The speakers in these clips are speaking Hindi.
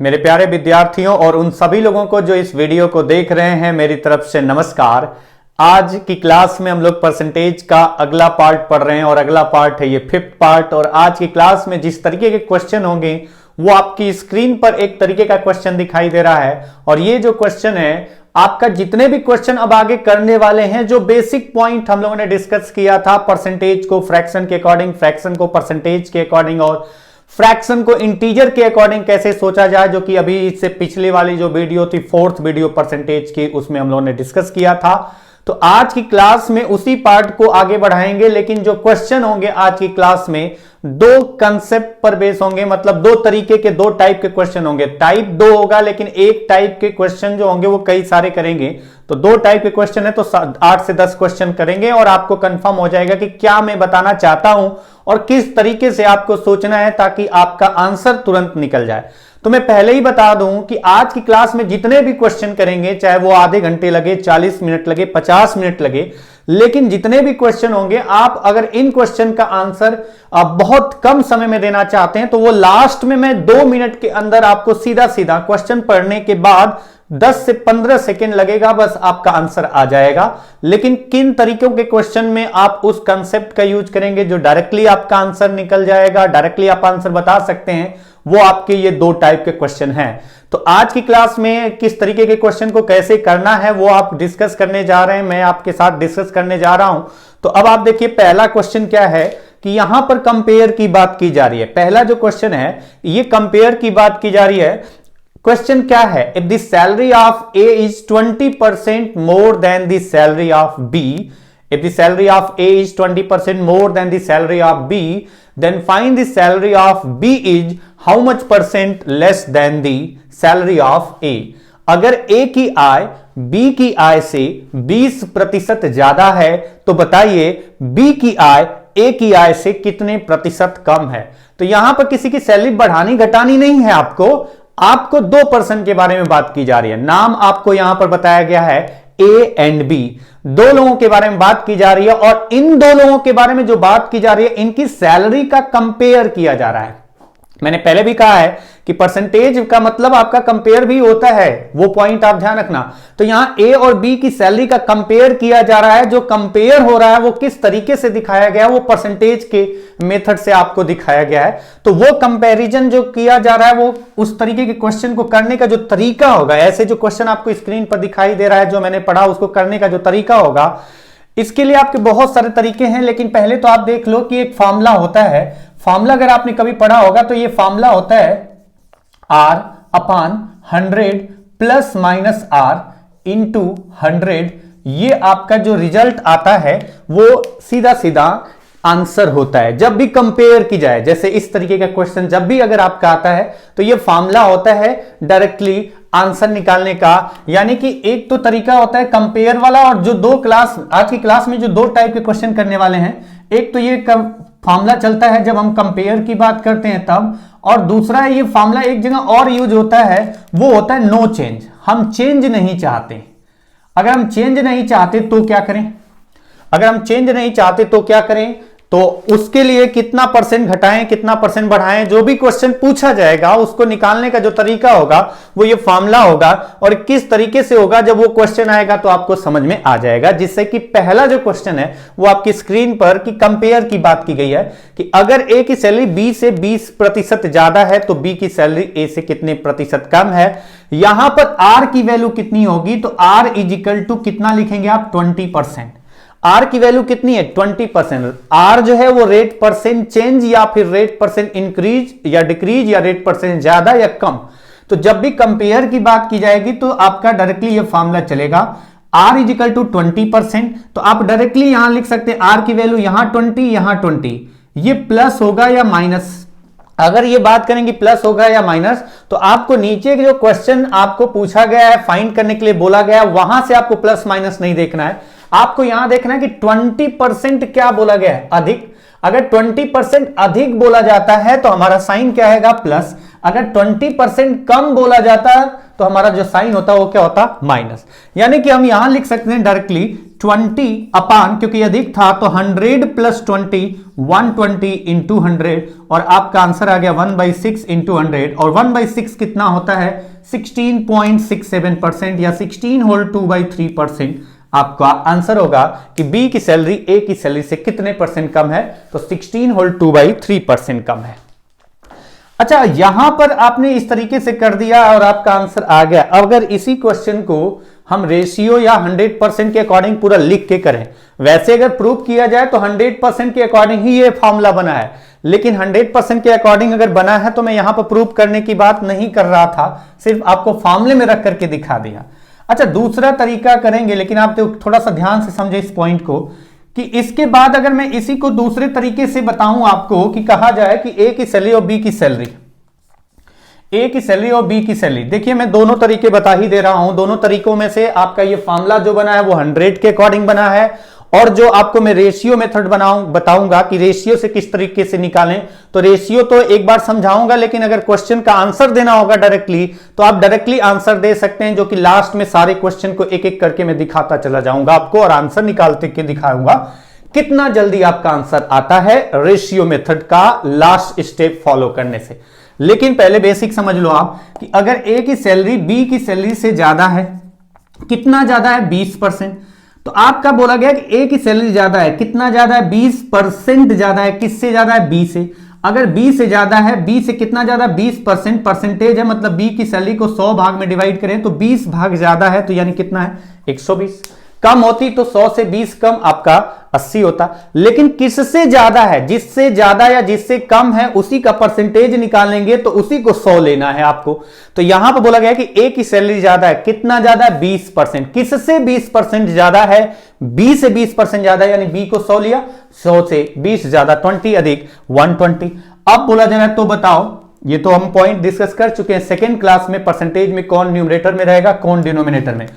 मेरे प्यारे विद्यार्थियों और उन सभी लोगों को जो इस वीडियो को देख रहे हैं, मेरी तरफ से नमस्कार। आज की क्लास में हम लोग परसेंटेज का अगला पार्ट पढ़ रहे हैं और अगला पार्ट है ये 5th पार्ट। और आज की क्लास में जिस तरीके के क्वेश्चन होंगे वो आपकी स्क्रीन पर एक तरीके का क्वेश्चन दिखाई दे रहा है। और ये जो क्वेश्चन है, आपका जितने भी क्वेश्चन अब आगे करने वाले हैं, जो बेसिक पॉइंट हम लोगों ने डिस्कस किया था, परसेंटेज को फ्रैक्शन के अकॉर्डिंग, फ्रैक्शन को परसेंटेज के अकॉर्डिंग और फ्रैक्शन को इंटीजर के अकॉर्डिंग कैसे सोचा जाए, जो कि अभी इससे पिछली वाली जो वीडियो थी 4th वीडियो परसेंटेज की, उसमें हम लोगों ने डिस्कस किया था। तो आज की क्लास में उसी पार्ट को आगे बढ़ाएंगे, लेकिन जो क्वेश्चन होंगे आज की क्लास में दो कंसेप्ट पर बेस होंगे, मतलब दो तरीके के, दो टाइप के क्वेश्चन होंगे। टाइप दो होगा, लेकिन एक टाइप के क्वेश्चन जो होंगे वो कई सारे करेंगे। तो दो टाइप के क्वेश्चन है तो 8 से 10 क्वेश्चन करेंगे और आपको कंफर्म हो जाएगा कि क्या मैं बताना चाहता हूं और किस तरीके से आपको सोचना है ताकि आपका आंसर तुरंत निकल जाए। तो मैं पहले ही बता दूं कि आज की क्लास में जितने भी क्वेश्चन करेंगे, चाहे वो आधे घंटे लगे, 40 मिनट लगे, 50 मिनट लगे, लेकिन जितने भी क्वेश्चन होंगे, आप अगर इन क्वेश्चन का आंसर बहुत कम समय में देना चाहते हैं तो वो लास्ट में मैं 2 मिनट के अंदर आपको सीधा सीधा क्वेश्चन पढ़ने के बाद 10 से 15 सेकेंड लगेगा, बस आपका आंसर आ जाएगा। लेकिन किन तरीकों के क्वेश्चन में आप उस कंसेप्ट का यूज करेंगे जो डायरेक्टली आपका आंसर निकल जाएगा, डायरेक्टली आप आंसर बता सकते हैं, वो आपके ये दो टाइप के क्वेश्चन हैं। तो आज की क्लास में किस तरीके के क्वेश्चन को कैसे करना है वो आप डिस्कस करने जा रहे हैं, मैं आपके साथ डिस्कस करने जा रहा हूं। तो अब आप देखिए पहला क्वेश्चन क्या है कि यहां पर कंपेयर की बात की जा रही है। पहला जो क्वेश्चन है ये कंपेयर की बात की जा रही है। क्वेश्चन क्या है, if the salary of A is 20% more than the salary of B, if the salary of A is 20% more than the salary of B, then find the salary of B is how much percent less than the salary of A। अगर A की आय B की आय से 20% ज्यादा है तो बताइए B की आय A की आय से कितने प्रतिशत कम है। तो यहां पर किसी की सैलरी बढ़ानी घटानी नहीं है, आपको 2% के बारे में बात की जा रही है। नाम आपको यहां पर बताया गया है ए एंड बी, दो लोगों के बारे में बात की जा रही है और इन दो लोगों के बारे में जो बात की जा रही है इनकी सैलरी का कंपेयर किया जा रहा है। मैंने पहले भी कहा है कि परसेंटेज का मतलब आपका कंपेयर भी होता है, वो पॉइंट आप ध्यान रखना। तो यहां ए और बी की सैलरी का कंपेयर किया जा रहा है। जो कंपेयर हो रहा है वो किस तरीके से दिखाया गया है, वो परसेंटेज के मेथड से आपको दिखाया गया है। तो वो कंपैरिजन जो किया जा रहा है वो उस तरीके के क्वेश्चन को करने का जो तरीका होगा, ऐसे जो क्वेश्चन आपको स्क्रीन पर दिखाई दे रहा है जो मैंने पढ़ा, उसको करने का जो तरीका होगा, इसके लिए आपके बहुत सारे तरीके हैं। लेकिन पहले तो आप देख लो कि एक फॉर्मूला होता है। फॉर्मूला अगर आपने कभी पढ़ा होगा तो ये फॉर्मूला होता है R/100 plus minus R into 100। ये आपका जो रिजल्ट आता है वो सीधा सीधा आंसर होता है जब भी कंपेयर की जाए। जैसे इस तरीके का क्वेश्चन जब भी अगर आपका आता है तो ये फॉर्मूला होता है डायरेक्टली आंसर निकालने का। यानी कि एक तो तरीका होता है कंपेयर वाला, और जो आज की क्लास में जो दो टाइप के क्वेश्चन करने वाले हैं, एक तो ये फॉर्मूला चलता है जब हम कंपेयर की बात करते हैं तब, और दूसरा ये फॉर्मूला एक जगह और यूज होता है, वो होता है नो चेंज। हम चेंज नहीं चाहते। अगर हम चेंज नहीं चाहते तो क्या करें, अगर हम चेंज नहीं चाहते तो क्या करें, तो उसके लिए कितना परसेंट घटाएं, कितना परसेंट बढ़ाएं, जो भी क्वेश्चन पूछा जाएगा उसको निकालने का जो तरीका होगा वो ये फॉर्मूला होगा। और किस तरीके से होगा, जब वो क्वेश्चन आएगा तो आपको समझ में आ जाएगा। जिससे कि पहला जो क्वेश्चन है वो आपकी स्क्रीन पर कि कंपेयर की बात की गई है कि अगर ए की सैलरी बी से 20% ज्यादा है तो बी की सैलरी ए से कितने प्रतिशत कम है। यहां पर आर की वैल्यू कितनी होगी, तो आर इज इक्वल टू कितना लिखेंगे आप, 20%। आर की वैल्यू कितनी है, 20%। आर जो है वो रेट परसेंट चेंज या फिर रेट परसेंट इंक्रीज या डिक्रीज या रेट परसेंट ज्यादा या कम। तो जब भी कंपेयर की बात की जाएगी तो आपका डायरेक्टली ये फॉर्मूला चलेगा, आर इज इक्वल टू 20%। तो आप डायरेक्टली यहां लिख सकते हैं आर की वैल्यू यहां 20, यहां 20। ये प्लस होगा या माइनस, अगर ये बात करेंगे प्लस होगा या माइनस, तो आपको नीचे जो क्वेश्चन आपको पूछा गया है, फाइंड करने के लिए बोला गया है, वहां से आपको प्लस माइनस नहीं देखना है। आपको यहां देखना है कि 20% क्या बोला गया है, अधिक। अगर 20% अधिक बोला जाता है तो हमारा साइन क्या है, प्लस। अगर 20% कम बोला जाता है तो हमारा जो साइन होता है वो क्या होता है, माइनस। यानी कि हम यहां लिख सकते हैं डायरेक्टली 20 अपान, क्योंकि अधिक था तो 100 प्लस 20, 120 इंटू 100, और आपका आंसर आ गया 1/6 इंटू 100, और 1/6 कितना होता है 16.67% या 16 होल 2/3%। आपका आंसर होगा कि बी की सैलरी ए की सैलरी से कितने परसेंट कम है, तो 16 होल 2/3% कम है। अच्छा, यहां पर आपने इस तरीके से कर दिया और आपका आंसर आ गया। अगर इसी क्वेश्चन को हम रेशियो या 100% के अकॉर्डिंग पूरा लिख के करें, वैसे अगर प्रूव किया जाए तो 100% के अकॉर्डिंग ही ये फॉर्मूला बना है, लेकिन 100% के अकॉर्डिंग अगर बना है तो मैं यहां पर प्रूव करने की बात नहीं कर रहा था, सिर्फ आपको फॉर्मूले में रख करके दिखा दिया। अच्छा, दूसरा तरीका करेंगे, लेकिन आप थोड़ा सा ध्यान से समझे इस पॉइंट को, कि इसके बाद अगर मैं इसी को दूसरे तरीके से बताऊं आपको, कि कहा जाए कि ए की सैलरी और बी की सैलरी, ए की सैलरी और बी की सैलरी, देखिए मैं दोनों तरीके बता ही दे रहा हूं। दोनों तरीकों में से आपका ये फॉर्मूला जो बना है वो 100 के अकॉर्डिंग बना है, और जो आपको मैं रेशियो मेथड बताऊंगा कि रेशियो से किस तरीके से निकालें, तो रेशियो तो एक बार समझाऊंगा, लेकिन अगर क्वेश्चन का आंसर देना होगा डायरेक्टली, तो आप डायरेक्टली आंसर दे सकते हैं, जो कि लास्ट में सारे क्वेश्चन को एक एक करके मैं दिखाता चला जाऊंगा आपको, और आंसर निकालते के दिखाऊंगा कितना जल्दी आपका आंसर आता है रेशियो मेथड का लास्ट स्टेप फॉलो करने से। लेकिन पहले बेसिक समझ लो आप, कि अगर ए की सैलरी बी की सैलरी से ज्यादा है, कितना ज्यादा है 20%, तो आपका बोला गया कि ए की सैलरी ज्यादा है, कितना ज्यादा है 20% ज्यादा है, किससे ज्यादा है बी से। अगर बी से ज्यादा है, बी से कितना ज्यादा 20% परसेंटेज है, मतलब बी की सैलरी को 100 भाग में डिवाइड करें तो 20 भाग ज्यादा है, तो यानी कितना है 120। कम होती तो 100 से 20 कम आपका 80 होता। लेकिन किससे ज्यादा है, जिससे ज्यादा या जिससे कम है उसी का परसेंटेज निकालेंगे, तो उसी को 100 लेना है आपको। तो यहां पर बोला गया कि ए की सैलरी ज्यादा है, कितना ज्यादा है 20%, किससे 20% ज्यादा है, बी से 20% ज्यादा है, यानी बी को 100 लिया, 100 से 20 ज्यादा 20 अधिक 120। अब बोला जा रहा है तो बताओ, ये तो हम पॉइंट डिस्कस कर चुके हैं सेकेंड क्लास में, परसेंटेज में कौन न्यूमरेटर में रहेगा कौन डिनोमिनेटर में।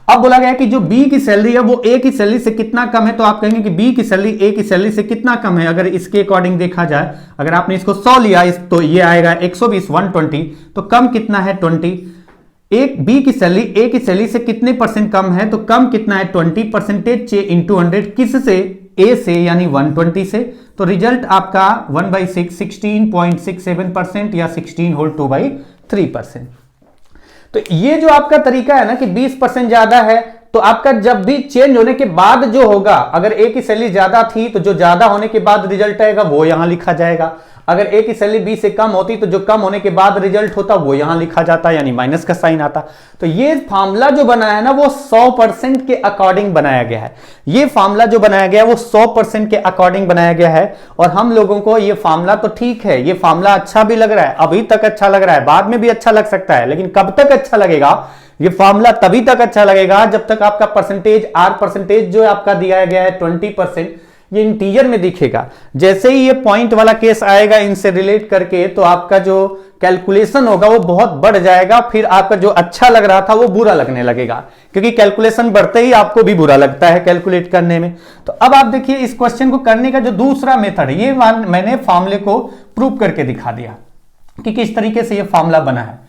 अब बोला गया कि जो बी की सैलरी है वो ए की सैलरी से कितना कम है, तो आप कहेंगे कि बी की सैलरी ए की सैलरी से कितना कम है। अगर इसके अकॉर्डिंग देखा जाए, अगर आपने इसको 100 लिया तो ये आएगा 120 120, तो कम कितना है 20। एक बी की सैलरी ए की सैलरी से कितने परसेंट कम है, तो कम कितना है 20%, इंटू 100, किससे ए से यानी 120 से। तो रिजल्ट आपका 1/6 16.67% या 16 होल 2/3%। तो ये जो आपका तरीका है ना कि 20% ज्यादा है, तो आपका जब भी चेंज होने के बाद जो होगा, अगर ए की सैलरी ज्यादा थी तो जो ज्यादा होने के बाद रिजल्ट आएगा वो यहां लिखा जाएगा। अगर ए की सैलरी बी से कम होती तो जो कम होने के बाद रिजल्ट होता वो यहां लिखा जाता, यानी माइनस का साइन आता। तो ये फार्मूला जो बनाया है ना वो 100% के अकॉर्डिंग बनाया गया है। ये फार्मूला जो बनाया गया है वो 100% के अकॉर्डिंग बनाया गया है, और हम लोगों को ये फार्मूला तो ठीक है, ये फार्मूला अच्छा भी लग रहा है, अभी तक अच्छा लग रहा है, बाद में भी अच्छा लग सकता है, लेकिन कब तक अच्छा लगेगा ये फार्मूला, तभी तक अच्छा लगेगा जब तक आपका परसेंटेज आर परसेंटेज जो आपका दिया गया है 20%, ये इंटीजर में दिखेगा। जैसे ही ये पॉइंट वाला केस आएगा इनसे रिलेट करके, तो आपका जो कैलकुलेशन होगा वो बहुत बढ़ जाएगा, फिर आपका जो अच्छा लग रहा था वो बुरा लगने लगेगा, क्योंकि कैलकुलेशन बढ़ते ही आपको भी बुरा लगता है कैलकुलेट करने में। तो अब आप देखिए इस क्वेश्चन को करने का जो दूसरा मेथड है, ये मैंने फॉर्मूले को प्रूव करके दिखा दिया कि किस तरीके से ये फॉर्मूला बना है।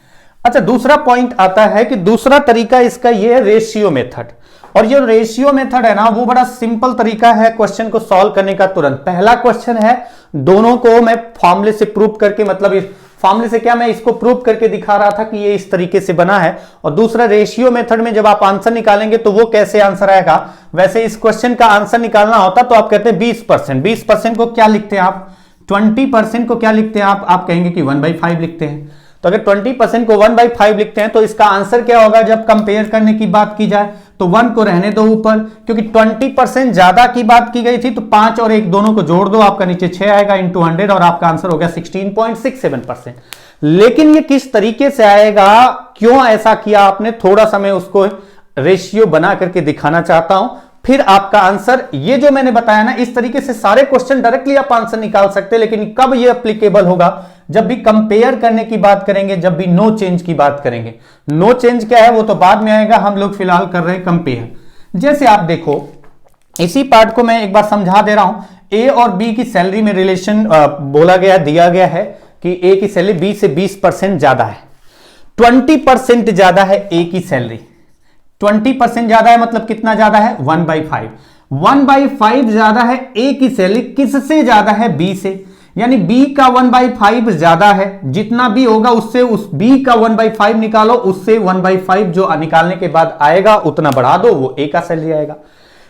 अच्छा, दूसरा पॉइंट आता है कि दूसरा तरीका इसका ये है रेशियो मेथड, और ये रेशियो मेथड है ना वो बड़ा सिंपल तरीका है क्वेश्चन को सॉल्व करने का। तुरंत पहला क्वेश्चन है, दोनों को मैं फॉर्मूले से प्रूव करके, मतलब इस फॉर्मूले से क्या मैं इसको प्रूव करके दिखा रहा था कि ये इस तरीके से बना है। और दूसरा रेशियो मेथड में जब आप आंसर निकालेंगे तो वो कैसे आंसर आएगा, वैसे इस क्वेश्चन का आंसर निकालना होता तो आप कहते हैं 20%। 20% को क्या लिखते हैं आप, 20% को क्या लिखते हैं आप कहेंगे कि 1/5 लिखते हैं। तो अगर 20% को 1/5 लिखते हैं तो इसका आंसर क्या होगा, जब कंपेयर करने की बात की जाए तो 1 को रहने दो ऊपर, क्योंकि 20% ज्यादा की बात की गई थी, तो 5 और 1 दोनों को जोड़ दो, आपका नीचे 6 आएगा इंटू 100, और आपका आंसर हो गया 16.67%। लेकिन ये किस तरीके से आएगा, क्यों ऐसा किया आपने, थोड़ा सा मैं उसको रेशियो बना करके दिखाना चाहता हूं, फिर आपका आंसर ये जो मैंने बताया ना, इस तरीके से सारे क्वेश्चन डायरेक्टली आप आंसर निकाल सकते हैं। लेकिन कब ये एप्लीकेबल होगा, जब भी कंपेयर करने की बात करेंगे, जब भी नो चेंज की बात करेंगे। नो चेंज क्या है वो तो बाद में आएगा, हम लोग फिलहाल कर रहे हैं कंपेयर। जैसे आप देखो, इसी पार्ट को मैं एक बार समझा दे रहा हूं। ए और बी की सैलरी में रिलेशन बोला गया, दिया गया है कि ए की सैलरी बी से 20% ज्यादा है, 20% ज्यादा है ए की सैलरी, 20% ज्यादा है मतलब कितना ज्यादा है 1/5। 1/5 ज्यादा है ए की सैलरी, किससे ज्यादा है बी से, यानी बी का 1/5 ज्यादा है, जितना भी होगा उससे उस बी का 1/5 निकालो, उससे 1/5 जो निकालने के बाद आएगा उतना बढ़ा दो, वो ए का सैलरी आएगा।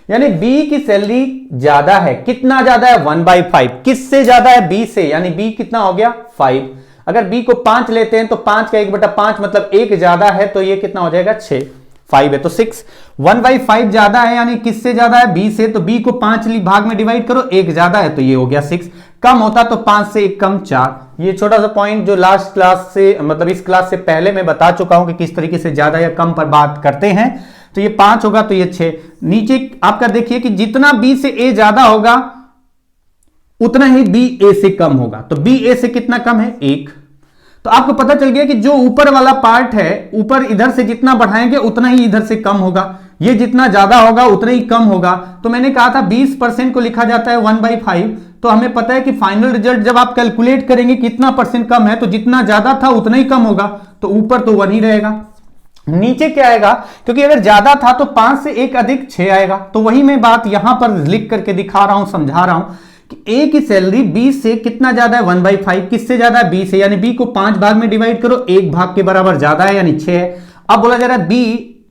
यानी बी की सैलरी ज्यादा है, कितना ज्यादा है 1/5, किससे ज्यादा है बी से, यानी बी कितना हो गया 5। अगर बी को 5 लेते हैं तो 5 का 1/5 मतलब 1 ज्यादा है, तो ये कितना हो जाएगा 6, 5 है तो 6। 1/5 ज्यादा है यानी किससे ज्यादा है बी से, तो बी को 5 भाग में डिवाइड करो, 1 ज्यादा है तो ये हो गया 6। कम होता तो 5 से 1 कम 4। ये छोटा सा पॉइंट जो लास्ट क्लास से मतलब इस क्लास से पहले मैं बता चुका हूं कि किस तरीके से ज्यादा या कम पर बात करते हैं। तो ये 5 होगा तो ये 6। नीचे आपका देखिए कि जितना बी से ए ज्यादा होगा उतना ही बी ए से कम होगा, तो बी ए से कितना कम है 1। तो आपको पता चल गया कि जो ऊपर वाला पार्ट है, ऊपर इधर से जितना बढ़ाएंगे उतना ही इधर से कम होगा, ये जितना ज्यादा होगा उतना ही कम होगा। तो मैंने कहा था 20% को लिखा जाता है 1/5, तो हमें पता है कि फाइनल रिजल्ट जब आप कैलकुलेट करेंगे कितना परसेंट कम है, तो जितना ज्यादा था उतना ही कम होगा, तो ऊपर तो 1 ही रहेगा। नीचे क्या आएगा, क्योंकि अगर ज्यादा था तो 5 से 1 अधिक 6 आएगा। तो वही मैं बात यहां पर लिख करके दिखा रहा हूं, समझा रहा हूं कि ए की सैलरी बी से कितना ज्यादा है 1/5, किससे ज्यादा है बी से, यानी बी को 5 भाग में डिवाइड करो, 1 भाग के बराबर ज्यादा है यानी 6 है। अब बोला जा रहा है बी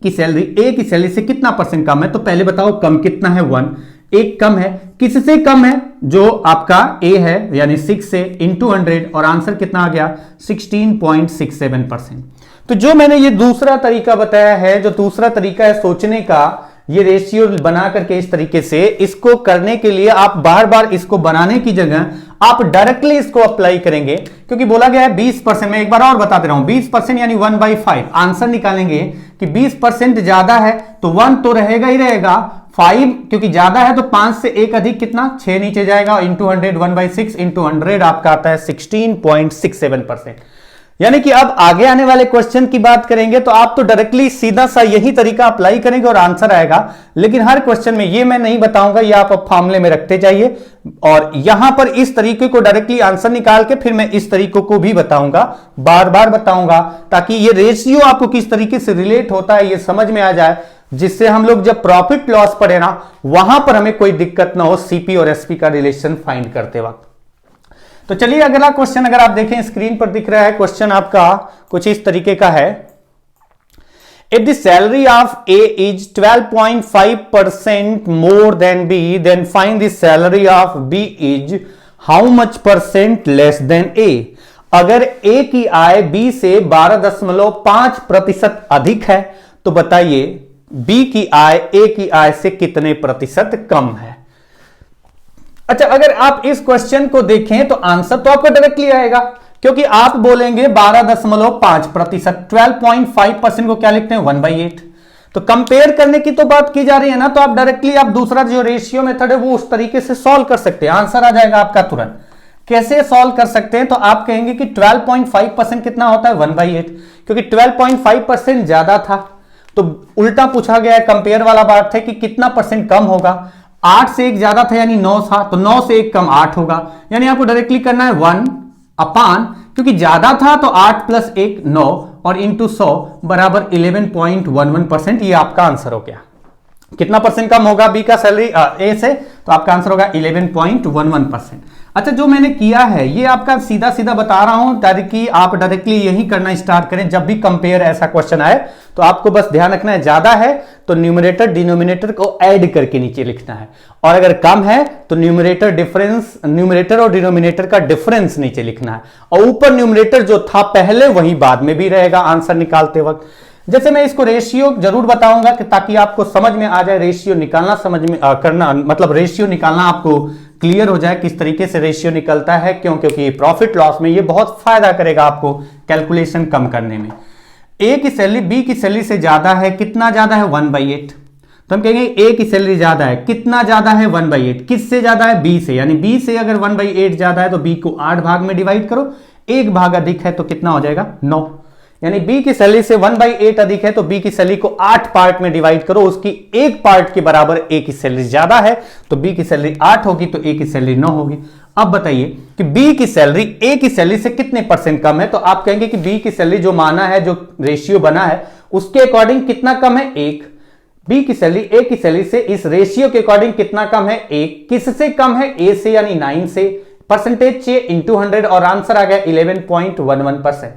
की सैलरी ए की सैलरी से कितना परसेंट कम है, तो पहले बताओ कम कितना है 1, 1 कम है, किससे कम है जो आपका ए है यानी 6 से इंटू 100, और आंसर कितना आ गया 16.67%। तो जो मैंने ये दूसरा तरीका बताया है, जो दूसरा तरीका है सोचने का, ये रेशियो बना करके इस तरीके से, इसको करने के लिए आप बार बार इसको बनाने की जगह आप डायरेक्टली इसको अप्लाई करेंगे, क्योंकि बोला गया है 20%। मैं एक बार और बता दे रहा हूं, 20% यानी 1/5। आंसर निकालेंगे कि 20% ज्यादा है तो 1 तो रहेगा ही रहेगा, 5 क्योंकि ज्यादा है तो 5 से 1 अधिक कितना 6 नीचे जाएगा, इंटू 100, 1/6 इंटू 100 आपका आता है 16.67%। यानी कि अब आगे आने वाले क्वेश्चन की बात करेंगे तो आप तो डायरेक्टली सीधा सा यही तरीका अप्लाई करेंगे और आंसर आएगा। लेकिन हर क्वेश्चन में ये मैं नहीं बताऊंगा, ये आप फॉर्मूले में रखते जाइए, और यहां पर इस तरीके को डायरेक्टली आंसर निकाल के फिर मैं इस तरीकों को भी बताऊंगा, बार बार बताऊंगा, ताकि ये रेशियो आपको किस तरीके से रिलेट होता है ये समझ में आ जाए, जिससे हम लोग जब प्रॉफिट लॉस पढ़े ना वहां पर हमें कोई दिक्कत ना हो सीपी और एसपी का रिलेशन फाइंड करते वक्त। तो चलिए अगला क्वेश्चन अगर आप देखें स्क्रीन पर दिख रहा है, क्वेश्चन आपका कुछ इस तरीके का है। If the salary of A is 12.5% more than B, then find the salary of B is how much percent less than A. अगर ए की आय बी से 12.5% अधिक है तो बताइए बी की आय ए की आय से कितने प्रतिशत कम है। अच्छा, अगर आप इस क्वेश्चन को देखें तो आंसर तो आपको डायरेक्टली आएगा, क्योंकि आप बोलेंगे 12.5%, 12.5% को क्या लिखते हैं 1/8। तो कंपेयर करने की तो बात की जा रही है ना, तो आप डायरेक्टली आप दूसरा जो रेशियो मेथड है वो उस तरीके से सॉल्व कर सकते हैं, आंसर आ जाएगा आपका तुरंत। कैसे सॉल्व कर सकते हैं, तो आप कहेंगे कि 12.5% कितना होता है 1/8, क्योंकि 12.5% ज्यादा था तो उल्टा पूछा गया है, कंपेयर वाला बात है कि कितना परसेंट कम होगा। 8 से 1 ज्यादा था यानी 9 था, तो 9 से 1 कम 8 होगा, यानी आपको डायरेक्टली करना है 1 अपान, क्योंकि ज्यादा था तो 8 + 1 9 और इंटू 100 बराबर 11.11%। ये आपका आंसर हो गया। कितना परसेंट कम होगा बी का सैलरी ए से, तो आपका आंसर होगा 11.11%। अच्छा, जो मैंने किया है ये आपका सीधा सीधा बता रहा हूं, ताकि आप डायरेक्टली यही करना स्टार्ट करें जब भी कंपेयर ऐसा क्वेश्चन आए। तो आपको बस ध्यान रखना है, ज्यादा है तो न्यूमरेटर डिनोमिनेटर को ऐड करके नीचे लिखना है, और अगर कम है तो न्यूमरेटर और डिनोमिनेटर का डिफरेंस नीचे लिखना है, और ऊपर न्यूमरेटर जो था पहले वही बाद में भी रहेगा आंसर निकालते वक्त। जैसे मैं इसको रेशियो जरूर बताऊंगा कि ताकि आपको समझ में आ जाए, रेशियो निकालना समझ में करना मतलब रेशियो निकालना आपको क्लियर हो जाए किस तरीके से रेशियो निकलता है। क्यों? क्योंकि प्रॉफिट लॉस में ये बहुत फायदा करेगा आपको कैलकुलेशन कम करने में। ए की सैलरी बी की सैलरी से ज्यादा है, कितना ज्यादा है 1/8, तो हम कहेंगे ए की सैलरी ज्यादा है, कितना ज्यादा है 1/8, किससे ज्यादा है बी से, यानी बी से अगर 1/8 ज्यादा है तो बी को 8 भाग में डिवाइड करो, 1 भाग अधिक है तो कितना हो जाएगा 9, यानी बी की सैलरी से 1/8 अधिक है तो बी की सैलरी को 8 पार्ट में डिवाइड करो, उसकी 1 पार्ट के बराबर ए की सैलरी ज्यादा है तो बी की सैलरी 8 होगी तो ए की सैलरी 9 होगी। अब बताइए कि बी की सैलरी ए की सैलरी से कितने परसेंट कम है, तो आप कहेंगे कि बी की सैलरी जो माना है, जो रेशियो बना है, उसके अकॉर्डिंग कितना कम है, 1। बी की सैलरी ए की सैलरी से इस रेशियो के अकॉर्डिंग कितना कम है, 1। किससे कम है, ए से यानी 9 से। परसेंटेज चाहिए इंटू 100 और आंसर आ गया 11.11%।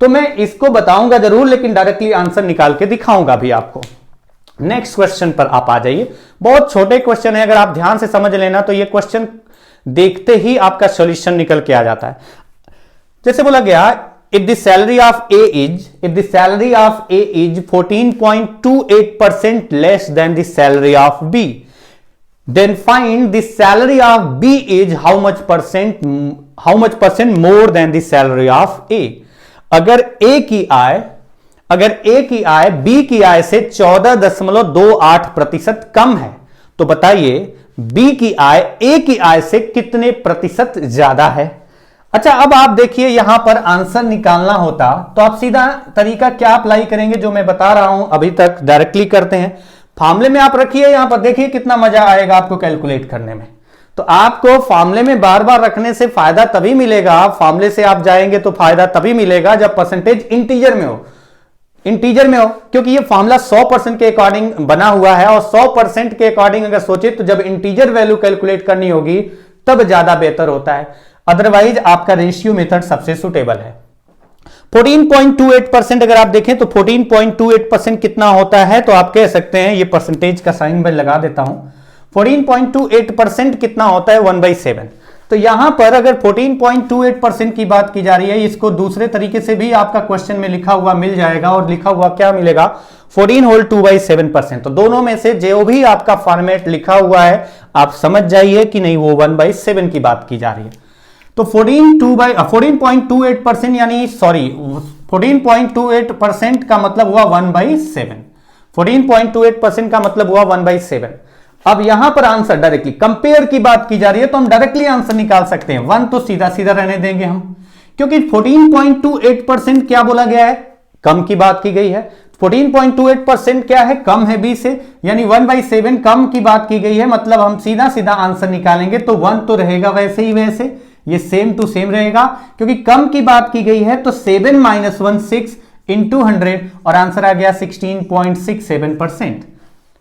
तो मैं इसको बताऊंगा जरूर, लेकिन डायरेक्टली आंसर निकाल के दिखाऊंगा भी आपको। नेक्स्ट क्वेश्चन पर आप आ जाइए। बहुत छोटे क्वेश्चन है, अगर आप ध्यान से समझ लेना तो ये क्वेश्चन देखते ही आपका सॉल्यूशन निकल के आ जाता है। जैसे बोला गया, if the salary of A is 14.28% less than the salary of B, then find the salary of B is how much percent more than the salary of A। अगर A की आय B की आय से 14.28% कम है, तो बताइए B की आय A की आय से कितने प्रतिशत ज्यादा है। अच्छा, अब आप देखिए यहां पर आंसर निकालना होता तो आप सीधा तरीका क्या अप्लाई करेंगे, जो मैं बता रहा हूं अभी तक, डायरेक्टली करते हैं। फॉर्मूले में आप रखिए, यहां पर देखिए कितना मजा आएगा आपको कैलकुलेट करने में। तो आपको फॉर्मूले में बार बार रखने से फायदा तभी मिलेगा, फॉर्मूले से आप जाएंगे तो फायदा तभी मिलेगा जब परसेंटेज इंटीजर में हो, क्योंकि ये फॉर्मूला 100% के अकॉर्डिंग बना हुआ है, और 100% के अकॉर्डिंग अगर सोचे तो जब इंटीजर वैल्यू कैलकुलेट करनी होगी तब ज्यादा बेहतर होता है। अदरवाइज आपका रेशियो मेथड सबसे सुटेबल है। 14.28% अगर आप देखें तो 14.28% कितना होता है, तो आप कह सकते हैं, ये परसेंटेज का साइन मैं लगा देता हूं, 14.28% कितना होता है, 1/7। तो यहां पर अगर 14.28% की बात की जा रही है, इसको दूसरे तरीके से भी आपका क्वेश्चन में लिखा हुआ मिल जाएगा, और लिखा हुआ क्या मिलेगा, 14 होल 2/7%। तो दोनों में से जो भी आपका फॉर्मेट लिखा हुआ है आप समझ जाइए कि नहीं, वो 1/7 की बात की जा रही है। तो 14.28% यानी 14.28% का मतलब हुआ 1/7। 14.28% का मतलब हुआ 1/7। अब यहां पर आंसर डायरेक्टली कंपेयर की बात की जा रही है, तो हम डायरेक्टली आंसर निकाल सकते हैं। 1 तो सीधा सीधा रहने देंगे हम, क्योंकि 14.28% क्या बोला गया है, कम की बात की गई है। 14.28% क्या है, कम है B से, यानी 1/7 कम की बात की गई है, मतलब हम सीधा सीधा आंसर निकालेंगे तो 1 तो रहेगा वैसे ही वैसे, ये सेम टू सेम रहेगा, क्योंकि कम की बात की गई है। तो 7 - 1 6 इंटू 100 और आंसर आ गया 16.67%।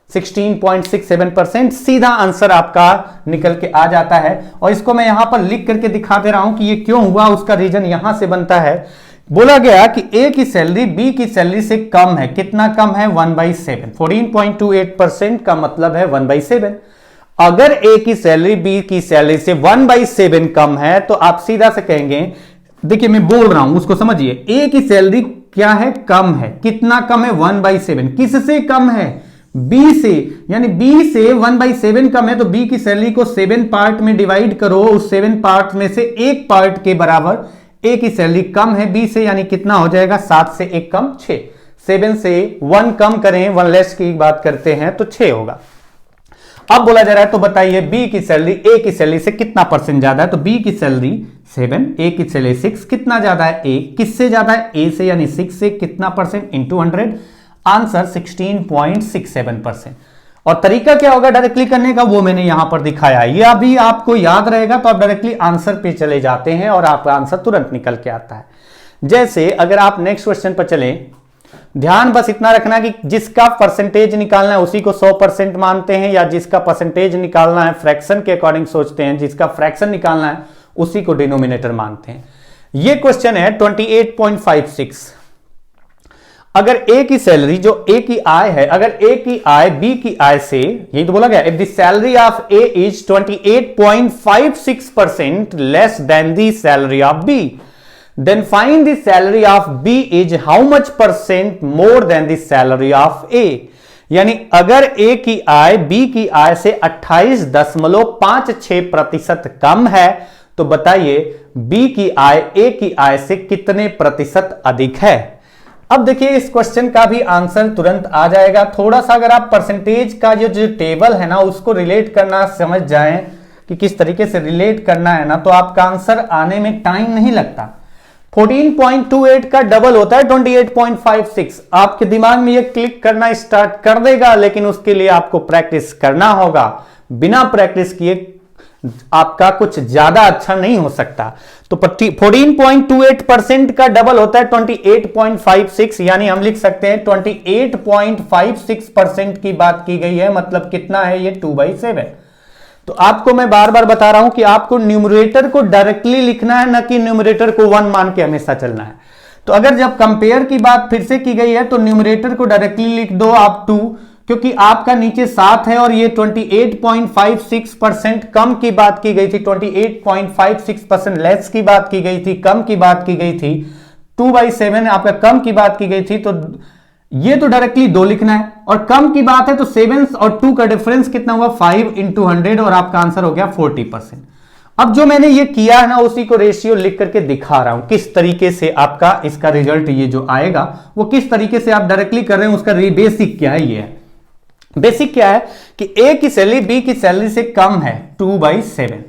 16.67% सीधा आंसर आपका निकल के आ जाता है। और इसको मैं यहां पर लिख करके दिखा दे रहा हूं कि ये क्यों हुआ, उसका रीजन यहां से बनता है। बोला गया कि A की सैलरी B की सैलरी से कम है, कितना कम है, 1/7। 14.28% का मतलब है 1/7। अगर A की सैलरी B की सैलरी से 1/7 कम है, तो आप सीधा से कहेंगे, देखिए मैं बोल रहा हूं उसको समझिए, A की सैलरी क्या है, कम है, कितना कम है, 1/7। किससे कम है, B से, यानी B से 1/7 कम है, तो B की सैलरी को 7 पार्ट में डिवाइड करो, उस 7 पार्ट में से एक पार्ट के बराबर A की सैलरी कम है B से, यानी कितना हो जाएगा, 7 से 1 कम 6। 7 से 1 कम करें, 1 लेस की बात करते हैं तो 6 होगा। अब बोला जा रहा है, तो बताइए B की सैलरी A की सैलरी से कितना परसेंट ज्यादा है, तो B की सैलरी 7, A की सैलरी 6, कितना ज्यादा है, A किससे ज्यादा है, A से, यानी 6 से कितना परसेंट, इंटू 100, आंसर 16.67%। और तरीका क्या होगा डायरेक्टली करने का, वो मैंने यहां पर दिखाया है। ये अभी आपको याद रहेगा तो आप डायरेक्टली आंसर पे चले जाते हैं और आपका आंसर तुरंत निकल के आता है। जैसे अगर आप नेक्स्ट क्वेश्चन पर चलें, ध्यान बस इतना रखना कि जिसका परसेंटेज निकालना है उसी को 100% मानते हैं, या जिसका परसेंटेज निकालना है फ्रैक्शन के अकॉर्डिंग सोचते हैं, जिसका फ्रैक्शन निकालना है उसी को डिनोमिनेटर मानते हैं। ये क्वेश्चन है 28.56। अगर A की सैलरी, जो A की आय है, अगर A की आय B की आय से, यही तो बोला गया, if the salary of A is 28.56% less than the salary of B, then find the salary of B is how much percent more than the salary of A। यानी अगर A की आय B की आय से 28.56% कम है, तो बताइए B की आय A की आय से कितने प्रतिशत अधिक है। अब देखिए इस क्वेश्चन का भी आंसर तुरंत आ जाएगा। थोड़ा सा अगर आप परसेंटेज का जो टेबल है ना उसको रिलेट करना समझ जाएं कि किस तरीके से रिलेट करना है ना, तो आपका आंसर आने में टाइम नहीं लगता। 14.28 का डबल होता है 28.56। आपके दिमाग में ये क्लिक करना स्टार्ट कर देगा, लेकिन उसके लिए आपको प्रैक्टिस करना होगा। बिना प्रैक्टिस किए आपका कुछ ज्यादा अच्छा नहीं हो सकता। तो 14.28% का डबल होता है 28.56, यानी हम लिख सकते हैं 28.56% की बात की गई है, मतलब कितना है ये 2/7। तो आपको मैं बार बार बता रहा हूं कि आपको न्यूमरेटर को डायरेक्टली लिखना है, ना कि न्यूमरेटर को 1 मान के हमेशा चलना है। तो अगर जब कंपेयर की बात फिर से की गई है तो न्यूमरेटर को डायरेक्टली लिख दो आप 2, क्योंकि आपका नीचे 7 है और ये 28.56% कम की बात की गई थी, 28.56% लेस की बात की गई थी, कम की बात की गई थी, 2/7 आपका कम की बात की गई थी। तो ये तो डायरेक्टली 2 लिखना है, और कम की बात है तो 7 और 2 का डिफरेंस कितना हुआ 5 × 100 और आपका आंसर हो गया 40%। अब जो मैंने ये किया है ना उसी को रेशियो लिख करके दिखा रहा हूं किस तरीके से आपका इसका रिजल्ट ये जो आएगा वो किस तरीके से आप डायरेक्टली कर रहे हैं, उसका बेसिक क्या है। ये है बेसिक क्या है कि ए की सैलरी बी की सैलरी से कम है 2/7।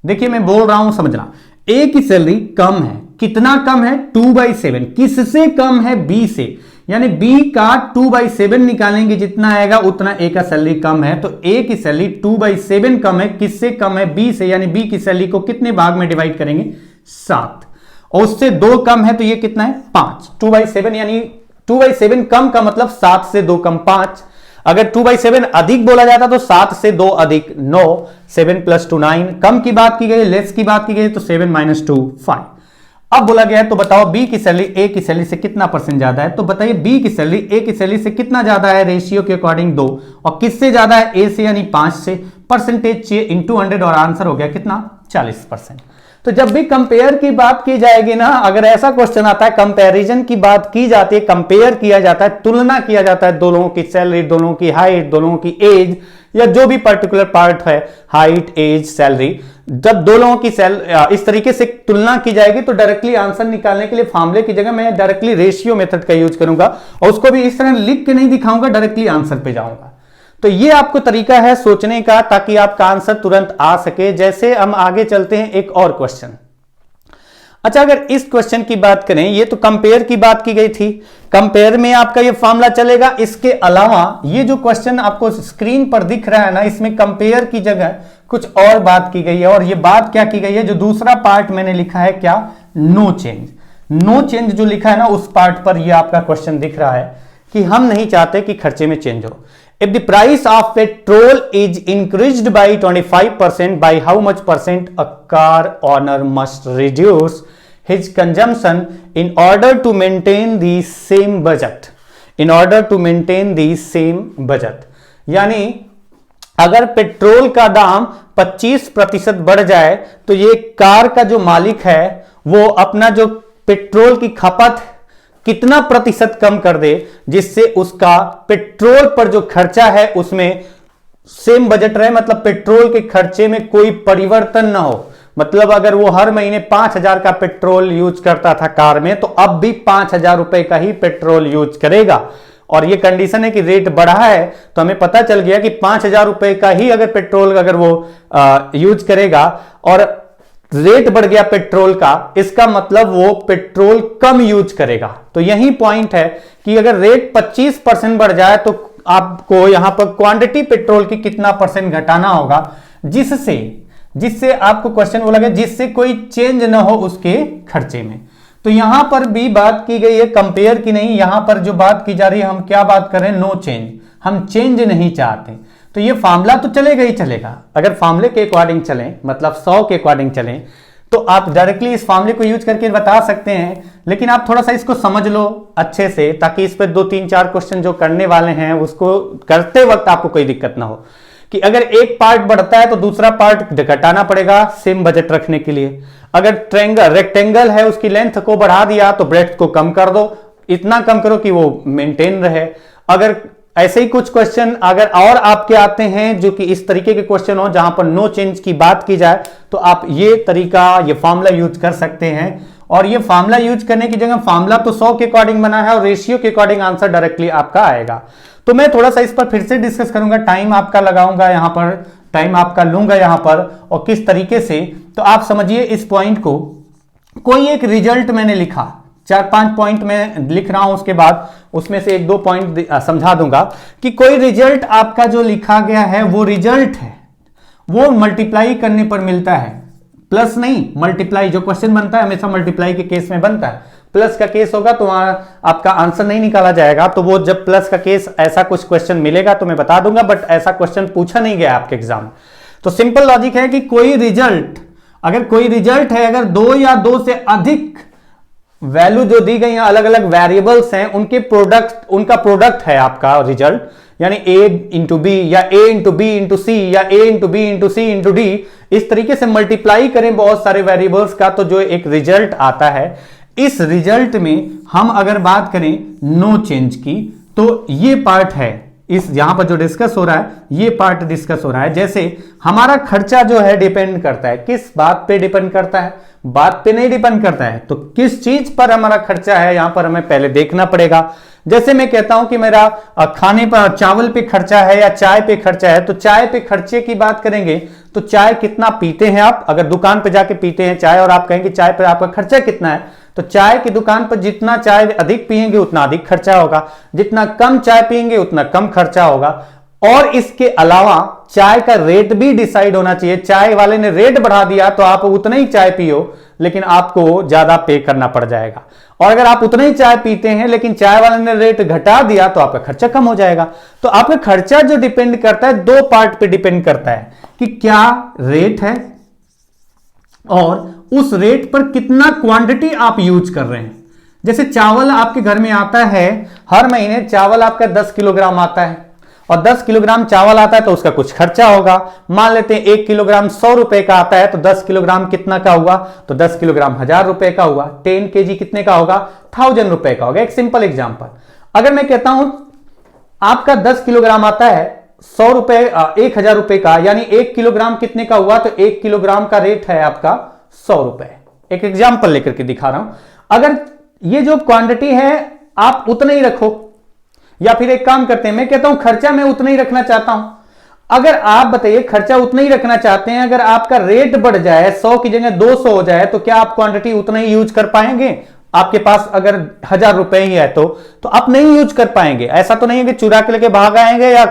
देखिए मैं बोल रहा हूं समझना, ए की सैलरी कम है, कितना कम है 2/7, किससे कम है बी से, यानी बी का 2/7 निकालेंगे जितना आएगा उतना ए का सैलरी कम है। तो ए की सैलरी 2/7 कम है, किससे कम है बी से, यानी बी की सैलरी को कितने भाग में डिवाइड करेंगे 7, और उससे 2 कम है तो ये कितना है 5। 2/7 यानी 2/7 कम का मतलब 7 से 2 कम 5। अगर 2/7 अधिक बोला जाता तो 7 से 2 अधिक 9, 7 + 2 9। कम की बात की गई, लेस की बात की गई तो 7 - 2 5। अब बोला गया है तो बताओ बी की सैलरी ए की सैलरी से कितना % ज्यादा है। तो बताइए बी की सैलरी ए की सैलरी से कितना ज्यादा है, रेशियो के अकॉर्डिंग 2, और किससे ज्यादा है ए से, यानी 5 से। परसेंटेज चाहिए × 100 और आंसर हो गया कितना 40%। तो जब भी कंपेयर की बात की जाएगी ना, अगर ऐसा क्वेश्चन आता है कंपैरिजन की बात की जाती है, कंपेयर किया जाता है, तुलना किया जाता है दोनों की सैलरी, दोनों की हाइट, दोनों की एज, या जो भी पर्टिकुलर पार्ट है, हाइट एज सैलरी, जब दो लोगों की इस तरीके से तुलना की जाएगी तो डायरेक्टली आंसर निकालने के लिए फॉर्मूले की जगह मैं डायरेक्टली रेशियो मेथड का यूज करूंगा, और उसको भी इस तरह लिख के नहीं दिखाऊंगा, डायरेक्टली आंसर पे जाऊंगा। तो ये आपको तरीका है सोचने का, ताकि आपका आंसर तुरंत आ सके। जैसे हम आगे चलते हैं एक और क्वेश्चन। अच्छा, अगर इस क्वेश्चन की बात करें, ये तो कंपेयर की बात की गई थी, कंपेयर में आपका ये फॉर्मूला चलेगा। इसके अलावा ये जो क्वेश्चन आपको स्क्रीन पर दिख रहा है ना, इसमें कंपेयर की जगह कुछ और बात की गई है, और ये बात क्या की गई है, जो दूसरा पार्ट मैंने लिखा है क्या, नो चेंज। नो चेंज जो लिखा है ना उस पार्ट पर ये आपका क्वेश्चन दिख रहा है कि हम नहीं चाहते कि खर्चे में चेंज हो। If the price of petrol is increased by 25%, by how much % a car owner must reduce his consumption in order to maintain the same budget? In order to maintain the same budget, यानी अगर पेट्रोल का दाम 25% बढ़ जाए तो ये कार का जो मालिक है वो अपना जो पेट्रोल की खपत कितना % कम कर दे, जिससे उसका पेट्रोल पर जो खर्चा है उसमें सेम बजट रहे, मतलब पेट्रोल के खर्चे में कोई परिवर्तन ना हो। मतलब अगर वो हर महीने 5,000 का पेट्रोल यूज करता था कार में, तो अब भी 5,000 रुपए का ही पेट्रोल यूज करेगा। और ये कंडीशन है कि रेट बढ़ा है, तो हमें पता चल गया कि 5,000 रुपए का ही अगर पेट्रोल अगर वो यूज करेगा और रेट बढ़ गया पेट्रोल का, इसका मतलब वो पेट्रोल कम यूज करेगा। तो यही पॉइंट है कि अगर रेट 25% बढ़ जाए तो आपको यहां पर क्वांटिटी पेट्रोल की कितना % घटाना होगा, जिससे आपको क्वेश्चन बोला गया जिससे कोई चेंज ना हो उसके खर्चे में। तो यहां पर भी बात की गई है कंपेयर की नहीं, यहां पर जो बात की जा रही है, हम क्या बात कर रहे हैं, नो चेंज, हम चेंज नहीं चाहते। तो ये फार्मूला तो चलेगा ही चलेगा। अगर फार्मूले के अकॉर्डिंग चलें, मतलब 100 के अकॉर्डिंग चलें, तो आप डायरेक्टली इस फार्मूले को यूज करके बता सकते हैं, लेकिन आप थोड़ा सा इसको समझ लो अच्छे से, ताकि इस पर 2 3 4 क्वेश्चन जो करने वाले हैं उसको करते वक्त आपको कोई दिक्कत ना हो कि अगर एक पार्ट बढ़ता है तो दूसरा पार्ट घटाना पड़ेगा सेम बजट रखने के लिए। अगर रेक्टेंगल है उसकी लेंथ को बढ़ा दिया तो ब्रेड्थ को कम कर दो, इतना कम करो कि वो मेंटेन रहे। अगर ऐसे ही कुछ क्वेश्चन अगर और आपके आते हैं जो कि इस तरीके के क्वेश्चन हो जहां पर नो चेंज की बात की जाए, तो आप ये तरीका, ये फार्मूला यूज कर सकते हैं। और ये फार्मूला यूज करने की जगह, फार्मूला तो 100 के अकॉर्डिंग बना है और रेशियो के अकॉर्डिंग आंसर डायरेक्टली आपका आएगा। तो मैं थोड़ा सा इस पर फिर से डिस्कस करूंगा, टाइम आपका लगाऊंगा यहां पर, टाइम आपका लूंगा यहां पर, और किस तरीके से। तो आप समझिए इस पॉइंट को, कोई एक रिजल्ट मैंने लिखा, 4-5 पॉइंट में लिख रहा हूं, उसके बाद उसमें से 1-2 पॉइंट समझा दूंगा कि कोई रिजल्ट आपका जो लिखा गया है वो रिजल्ट है, वो मल्टीप्लाई करने पर मिलता है, प्लस नहीं मल्टीप्लाई। जो क्वेश्चन बनता है हमेशा मल्टीप्लाई के केस में बनता है, प्लस का केस होगा तो वहां आपका आंसर नहीं निकाला जाएगा। तो वो जब प्लस का केस ऐसा कुछ क्वेश्चन मिलेगा तो मैं बता दूंगा, बट ऐसा क्वेश्चन पूछा नहीं गया आपके एग्जाम। तो सिंपल लॉजिक है कि कोई रिजल्ट, अगर कोई रिजल्ट है, अगर 2 या 2 से अधिक वैल्यू जो दी गई हैं, अलग अलग वेरिएबल्स हैं, उनके प्रोडक्ट, उनका प्रोडक्ट है आपका रिजल्ट, यानी a इंटू बी या a into B into C या a into B into C into D, इस तरीके से मल्टीप्लाई करें बहुत सारे वेरिएबल्स का, तो जो एक रिजल्ट आता है, इस रिजल्ट में हम अगर बात करें नो चेंज की, तो ये पार्ट है, इस यहां पर जो डिस्कस हो रहा है ये पार्ट डिस्कस हो रहा है। जैसे हमारा खर्चा जो है डिपेंड करता है, किस बात पे डिपेंड करता है? बात पे नहीं डिपेंड करता है। तो किस चीज पर हमारा खर्चा है यहां पर हमें पहले देखना पड़ेगा। जैसे मैं कहता हूं कि मेरा खाने पर, चावल पे खर्चा है या चाय पे खर्चा है, तो चाय पे खर्चे की बात करेंगे तो चाय कितना पीते हैं आप, अगर दुकान पे जाके पीते हैं चाय और आप कहेंगे चाय पर आपका खर्चा कितना है, तो चाय की दुकान पर जितना चाय अधिक पिएंगे उतना अधिक खर्चा होगा, जितना कम चाय पिएंगे उतना कम खर्चा होगा। और इसके अलावा चाय का रेट भी डिसाइड होना चाहिए। चाय वाले ने रेट बढ़ा दिया तो आप उतना ही चाय पियो, लेकिन आपको ज्यादा पे करना पड़ जाएगा। और अगर आप उतना ही चाय पीते हैं लेकिन चाय वाले ने रेट घटा दिया तो आपका खर्चा कम हो जाएगा। तो आपका खर्चा जो डिपेंड करता है, 2 पार्ट पे डिपेंड करता है कि क्या रेट है और उस रेट पर कितना क्वांटिटी आप यूज कर रहे हैं। जैसे चावल आपके घर में आता है, हर महीने चावल आपका 10 किलोग्राम आता है, और 10 किलोग्राम चावल आता है तो उसका कुछ खर्चा होगा। मान लेते हैं 1 किलोग्राम 100 रुपए का आता है, तो 10 किलोग्राम कितना का हुआ, तो 10 किलोग्राम 1000 रुपए का हुआ। 10 केजी कितने का होगा, 1000 रुपए का होगा। एक सिंपल एग्जांपल, अगर मैं कहता हूं आपका 10 किलोग्राम आता है 100 रुपए 1000 रुपए का, यानी 1 किलोग्राम कितने का हुआ, तो 1 किलोग्राम का रेट है आपका 100 रुपए। एक एग्जांपल लेकर के दिखा रहा हूं। अगर ये जो क्वांटिटी है आप उतना ही रखो, या फिर एक काम करते हैं, मैं कहता हूं खर्चा मैं उतना ही रखना चाहता हूं। अगर आप बताइए खर्चा उतना ही रखना चाहते हैं, अगर आपका रेट बढ़ जाए 100 की जगह 200 हो जाए, तो क्या आप क्वांटिटी उतना ही यूज कर पाएंगे? आपके पास अगर 1000 रुपए ही है तो आप नहीं यूज कर पाएंगे। ऐसा तो नहीं है कि चुरा के लेके भाग आएंगे या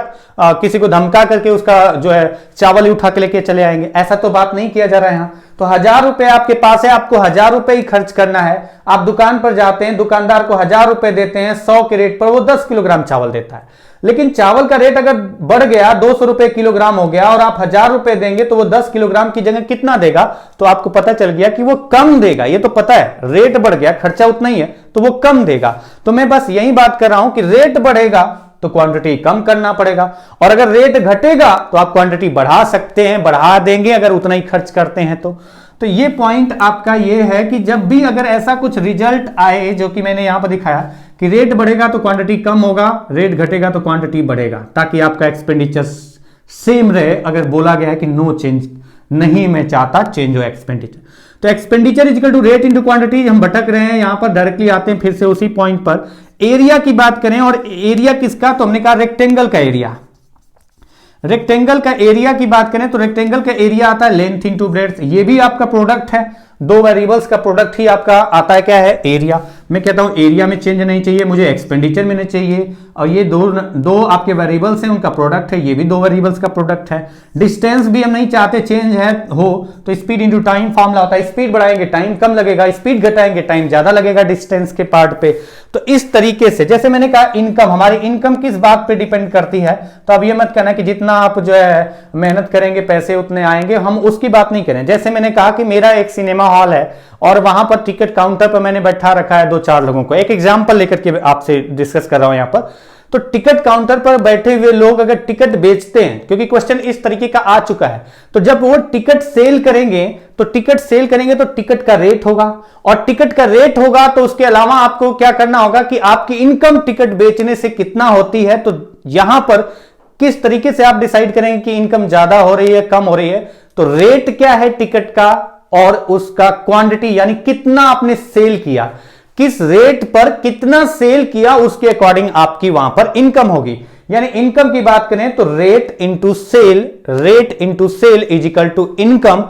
किसी को धमका करके उसका जो है चावल ही उठा के लेके चले आएंगे, ऐसा तो बात नहीं किया जा रहा है यहां। तो 1000 रुपए आपके पास है, आपको 1000 रुपए ही खर्च करना है। आप दुकान पर जाते हैं, दुकानदार को 1000 रुपए देते हैं, 100 के रेट पर वो 10 किलोग्राम चावल देता है। लेकिन चावल का रेट अगर बढ़ गया, 200 रुपए किलोग्राम हो गया, और आप 1000 रुपए देंगे, तो वो 10 किलोग्राम की जगह कितना देगा, तो आपको पता चल गया कि वो कम देगा। ये तो पता है, रेट बढ़ गया, खर्चा उतना ही है तो वो कम देगा। तो मैं बस यही बात कर रहा हूं कि रेट बढ़ेगा तो क्वांटिटी कम करना पड़ेगा, और अगर रेट घटेगा तो आप क्वांटिटी बढ़ा सकते हैं, बढ़ा देंगे अगर उतना ही खर्च करते हैं तो ये पॉइंट आपका ये है कि जब भी अगर ऐसा कुछ रिजल्ट आए, जो कि मैंने यहां पर दिखाया कि रेट बढ़ेगा तो क्वांटिटी कम होगा, रेट घटेगा तो क्वांटिटी बढ़ेगा, ताकि आपका एक्सपेंडिचर सेम रहे। अगर बोला गया है कि नो चेंज, नहीं मैं चाहता चेंज हो एक्सपेंडिचर, तो expenditure is equal to rate into quantity. हम भटक रहे हैं यहां पर, डायरेक्टली आते हैं फिर से उसी पॉइंट पर। एरिया की बात करें, और एरिया किसका, तो हमने कहा रेक्टेंगल का एरिया। रेक्टेंगल का एरिया की बात करें तो रेक्टेंगल का एरिया आता है लेंथ इंटू ब्रेड्थ। ये भी आपका प्रोडक्ट है, 2 वेरिएबल्स का प्रोडक्ट ही आपका आता है, क्या है, एरिया। मैं कहता हूं एरिया में चेंज नहीं चाहिए, मुझे एक्सपेंडिचर में नहीं चाहिए। और ये दो आपके वेरिएबल्स हैं, उनका प्रोडक्ट है, ये भी 2 वेरिएबल्स का प्रोडक्ट है। डिस्टेंस भी हम नहीं चाहते चेंज है हो, तो स्पीड इंटू टाइम फॉर्मूला होता है। स्पीड बढ़ाएंगे टाइम कम लगेगा, स्पीड घटाएंगे टाइम ज्यादा लगेगा डिस्टेंस के पार्ट पे। तो इस तरीके से, जैसे मैंने कहा इनकम, हमारी इनकम किस बात पे डिपेंड करती है, तो अब ये मत कहना कि जितना आप जो है मेहनत करेंगे पैसे उतने आएंगे, हम उसकी बात नहीं करें। जैसे मैंने कहा कि मेरा एक सिनेमा हॉल है और वहां पर टिकट काउंटर पर मैंने बैठा रखा है 2-4 लोगों को। एक एग्जांपल लेकर के आपसे डिस्कस कर रहा हूं यहां पर। तो टिकट काउंटर पर बैठे हुए लोग अगर टिकट बेचते हैं, क्योंकि क्वेश्चन इस तरीके का आ चुका है, तो जब वो टिकट सेल करेंगे तो टिकट का रेट होगा, और टिकट का रेट होगा तो उसके अलावा आपको क्या करना होगा कि आपकी इनकम टिकट बेचने से कितना होती है। तो यहां पर किस तरीके से आप डिसाइड करेंगे कि इनकम ज्यादा हो रही है कम हो रही है, तो रेट क्या है टिकट का और उसका क्वांटिटी, यानी कितना आपने सेल किया, किस रेट पर कितना सेल किया, उसके अकॉर्डिंग आपकी वहां पर इनकम होगी। यानी इनकम की बात करें तो rate into sale is equal to income.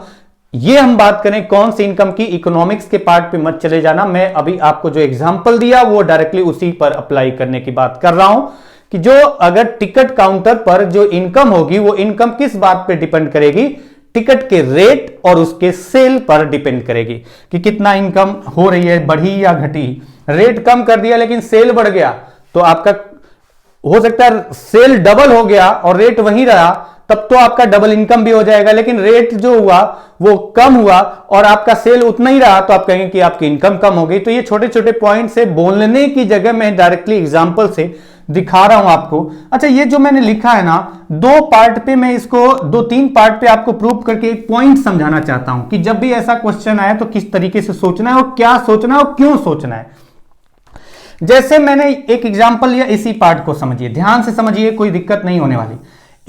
ये हम बात करें कौन सी इनकम की, इकोनॉमिक्स के पार्ट पे मत चले जाना। मैं अभी आपको जो एग्जांपल दिया वो डायरेक्टली उसी पर अप्लाई करने की बात कर रहा हूं कि जो अगर टिकट काउंटर पर जो इनकम होगी वो इनकम किस बात पे डिपेंड करेगी, टिकट के रेट और उसके सेल पर डिपेंड करेगी कि कितना इनकम हो रही है, बढ़ी या घटी। रेट कम कर दिया लेकिन सेल बढ़ गया तो आपका हो सकता है सेल डबल हो गया और रेट वही रहा, तब तो आपका डबल इनकम भी हो जाएगा। लेकिन रेट जो हुआ वो कम हुआ और आपका सेल उतना ही रहा तो आप कहेंगे कि आपकी इनकम कम हो गई। तो ये छोटे छोटे पॉइंट से बोलने की जगह मैं डायरेक्टली एग्जांपल से दिखा रहा हूं आपको। अच्छा, ये जो मैंने लिखा है ना, दो पार्ट पे मैं इसको 2-3 पार्ट पे आपको प्रूव करके एक पॉइंट समझाना चाहता हूं कि जब भी ऐसा क्वेश्चन आए तो किस तरीके से सोचना है और क्या सोचना है और क्यों सोचना है। जैसे मैंने एक एग्जांपल लिया, इसी पार्ट को समझिए, ध्यान से समझिए, कोई दिक्कत नहीं होने वाली।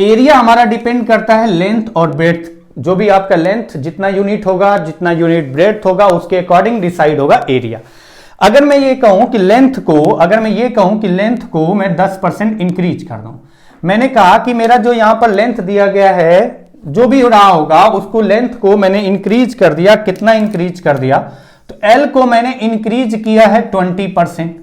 एरिया हमारा डिपेंड करता है लेंथ और ब्रेड्थ, जो भी आपका लेंथ जितना यूनिट होगा, जितना यूनिट ब्रेड्थ होगा, उसके अकॉर्डिंग डिसाइड होगा एरिया। अगर मैं ये कहूं कि लेंथ को मैं 10% इंक्रीज कर दूं, मैंने कहा कि मेरा जो यहां पर लेंथ दिया गया है, जो भी रहा होगा उसको लेंथ को मैंने इंक्रीज कर दिया। कितना इंक्रीज कर दिया? तो एल को मैंने इंक्रीज किया है 20%।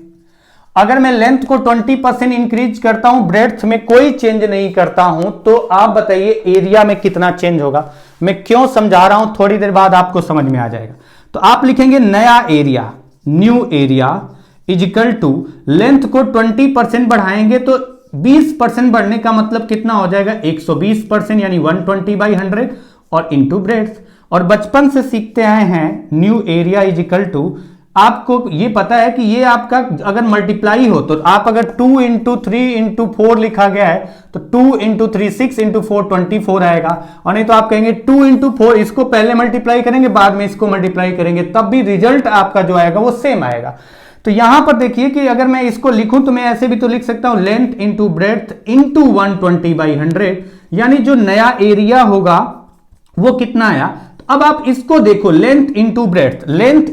अगर मैं लेंथ को 20% इंक्रीज करता हूं, ब्रेड्थ में कोई चेंज नहीं करता हूं, तो आप बताइए एरिया में कितना चेंज होगा। मैं क्यों समझा रहा हूं, थोड़ी देर बाद आपको समझ में आ जाएगा। तो आप लिखेंगे नया area, new area is equal to length को 20% बढ़ाएंगे तो 20% बढ़ने का मतलब कितना हो जाएगा? 120%, यानी 120/100 और इंटू ब्रेड्थ। और बचपन से सीखते आए हैं new area is equal to, आपको ये पता है कि ये आपका अगर मल्टीप्लाई हो तो आप अगर 2 × 3 × 4 लिखा गया है तो 2 × 3 6 × 4 24 आएगा। और नहीं तो आप कहेंगे 2 × 4, इसको पहले मल्टीप्लाई करेंगे बाद में इसको मल्टीप्लाई करेंगे, तब भी रिजल्ट आपका जो आएगा वो सेम आएगा। तो यहां पर देखिए कि अगर मैं इसको लिखूं तो मैं ऐसे भी तो लिख सकता हूं लेंथ इंटू ब्रेड्थ इंटू 120/100, यानी जो नया एरिया होगा वो कितना आया। अब आप इसको देखो, length into breadth, length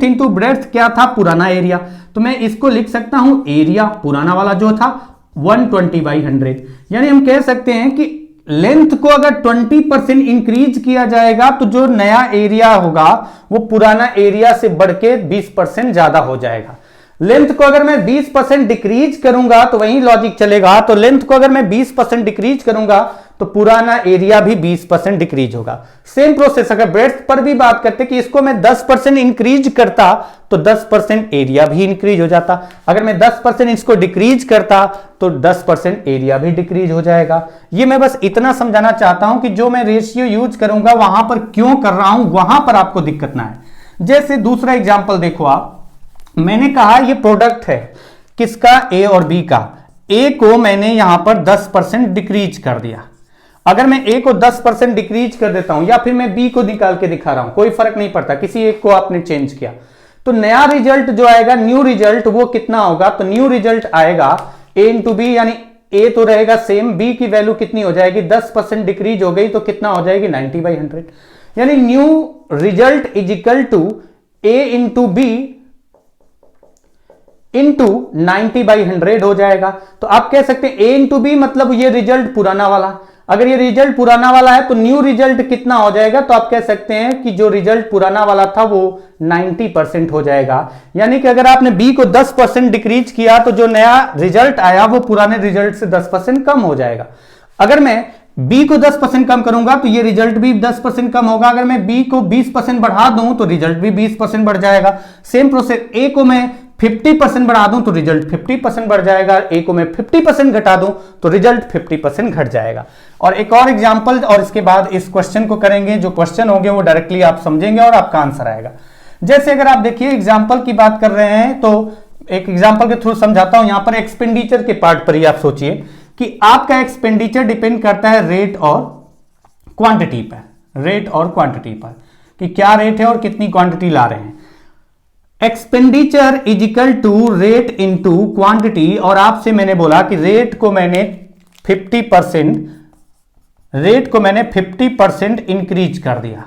into breadth क्या था? पुराना एरिया। तो मैं इसको लिख सकता हूं एरिया पुराना वाला जो था 120/100, यानी हम कह सकते हैं कि लेंथ को अगर 20% इंक्रीज किया जाएगा तो जो नया एरिया होगा वो पुराना एरिया से बढ़ के 20% ज्यादा हो जाएगा। लेंथ को अगर मैं 20% डिक्रीज करूंगा तो वही लॉजिक चलेगा। तो लेंथ को अगर मैं 20% डिक्रीज करूंगा तो पुराना एरिया भी 20% डिक्रीज होगा। सेम प्रोसेस अगर ब्रेड्थ पर भी बात करते कि इसको मैं 10% इंक्रीज करता तो 10% एरिया भी इंक्रीज हो जाता। अगर मैं 10% इसको डिक्रीज करता तो 10% एरिया भी डिक्रीज हो जाएगा। ये मैं बस इतना समझाना चाहता हूं कि जो मैं रेशियो यूज करूंगा वहां पर क्यों कर रहा हूं, वहां पर आपको दिक्कत ना है। जैसे दूसरा एग्जाम्पल देखो आप, मैंने कहा ये प्रोडक्ट है किसका? ए और बी का। ए को मैंने यहां पर 10% डिक्रीज कर दिया। अगर मैं ए को 10% डिक्रीज कर देता हूं या फिर मैं बी को निकाल के दिखा रहा हूं, कोई फर्क नहीं पड़ता, किसी एक को आपने चेंज किया, तो नया रिजल्ट जो आएगा, न्यू रिजल्ट, वो कितना होगा? तो न्यू रिजल्ट आएगा ए इंटू बी, यानी ए तो रहेगा सेम, बी की वैल्यू कितनी हो जाएगी? 10% डिक्रीज हो गई तो कितना हो जाएगी? 90/100, यानी new result is equal to A into B into 90/100 हो जाएगा। तो आप कह सकते हैं ए इंटू बी मतलब ये रिजल्ट पुराना वाला। अगर ये रिजल्ट पुराना वाला है तो न्यू रिजल्ट कितना हो जाएगा? तो आप कह सकते हैं कि जो रिजल्ट पुराना वाला था वो 90% हो जाएगा। यानी कि अगर आपने बी को 10% डिक्रीज किया तो जो नया रिजल्ट आया वो पुराने रिजल्ट से 10% कम हो जाएगा। अगर मैं बी को 10% कम करूंगा तो ये रिजल्ट भी 10% कम होगा। अगर मैं बी को 20% बढ़ा दूं तो रिजल्ट भी 20% बढ़ जाएगा। सेम प्रोसेस, ए को मैं 50% बढ़ा दूं तो रिजल्ट 50% बढ़ जाएगा, ए को मैं 50% घटा दूं तो रिजल्ट 50% घट जाएगा। और एक और एग्जांपल और इसके बाद इस क्वेश्चन को करेंगे। जो क्वेश्चन होंगे वो डायरेक्टली आप समझेंगे और आपका आंसर आएगा। जैसे अगर आप देखिए एग्जांपल की बात कर रहे हैं तो एक एग्जांपल के थ्रू समझाता हूं। यहां पर एक्सपेंडिचर के पार्ट पर ही आप सोचिए कि आपका एक्सपेंडिचर डिपेंड करता है रेट और क्वांटिटी पर, कि क्या रेट है और कितनी क्वांटिटी ला रहे हैं। Expenditure is equal to rate into quantity, और आपसे मैंने बोला कि रेट को मैंने 50% इंक्रीज कर दिया।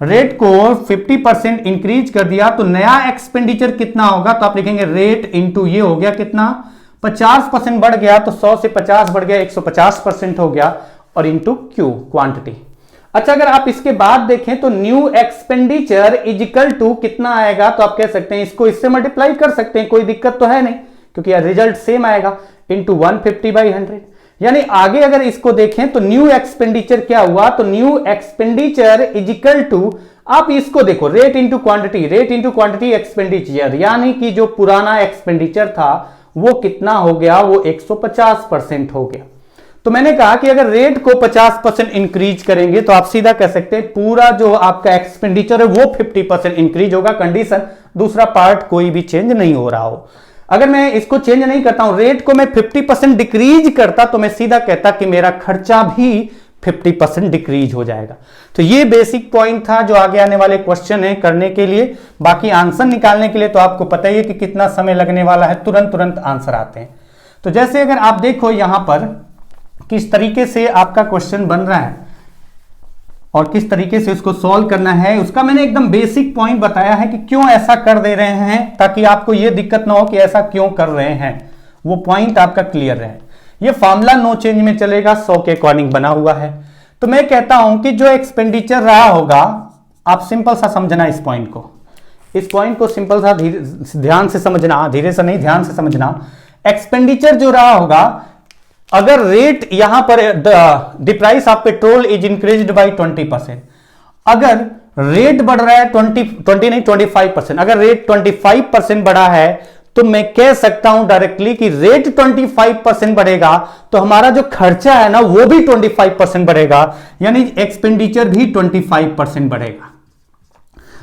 रेट को 50% इंक्रीज कर दिया तो नया एक्सपेंडिचर कितना होगा? तो आप लिखेंगे रेट इंटू ये हो गया कितना? 50% बढ़ गया तो 100 से 50 बढ़ गया, 150% हो गया, और इंटू क्यू क्वांटिटी। अच्छा, अगर आप इसके बाद देखें तो new expenditure is equal to कितना आएगा? तो आप कह सकते हैं इसको इससे मल्टीप्लाई कर सकते हैं, कोई दिक्कत तो है नहीं क्योंकि यार रिजल्ट सेम आएगा। इंटू 150/100, यानी आगे अगर इसको देखें तो न्यू एक्सपेंडिचर क्या हुआ, तो new expenditure is equal to, आप इसको देखो, रेट इंटू क्वांटिटी एक्सपेंडिचर, यानी कि जो पुराना एक्सपेंडिचर था वो कितना हो गया, वो 150% हो गया। तो मैंने कहा कि अगर रेट को 50% इंक्रीज करेंगे तो आप सीधा कह सकते हैं पूरा जो आपका एक्सपेंडिचर है वो 50% इंक्रीज होगा, कंडीशन दूसरा पार्ट कोई भी चेंज नहीं हो रहा हो। अगर मैं इसको चेंज नहीं करता हूं, रेट को मैं 50% डिक्रीज करता, तो मैं सीधा कहता कि मेरा खर्चा भी 50% डिक्रीज हो जाएगा। तो ये बेसिक पॉइंट था जो आगे आने वाले क्वेश्चन है करने के लिए। बाकी आंसर निकालने के लिए तो आपको पता ही है कि कितना समय लगने वाला है, तुरंत आंसर आते हैं। तो जैसे अगर आप देखो यहां पर किस तरीके से आपका क्वेश्चन बन रहा है और किस तरीके से उसको सॉल्व करना है, उसका मैंने एकदम बेसिक पॉइंट बताया है कि क्यों ऐसा कर दे रहे हैं, ताकि आपको यह दिक्कत ना हो कि ऐसा क्यों कर रहे हैं, वो पॉइंट आपका क्लियर रहे। ये फॉर्मूला नो चेंज में चलेगा, 100 के अकॉर्डिंग बना हुआ है। तो मैं कहता हूं कि जो एक्सपेंडिचर रहा होगा, आप सिंपल सा समझना इस पॉइंट को सिंपल सा ध्यान से समझना, धीरे से नहीं, ध्यान से समझना। एक्सपेंडिचर जो रहा होगा, अगर रेट यहां पर the price of petrol is increased by 20%, अगर रेट बढ़ रहा है 25%, अगर रेट 25% बढ़ा है तो मैं कह सकता हूं डायरेक्टली कि रेट 25% बढ़ेगा तो हमारा जो खर्चा है ना वो भी 25% बढ़ेगा, यानी एक्सपेंडिचर भी 25% बढ़ेगा।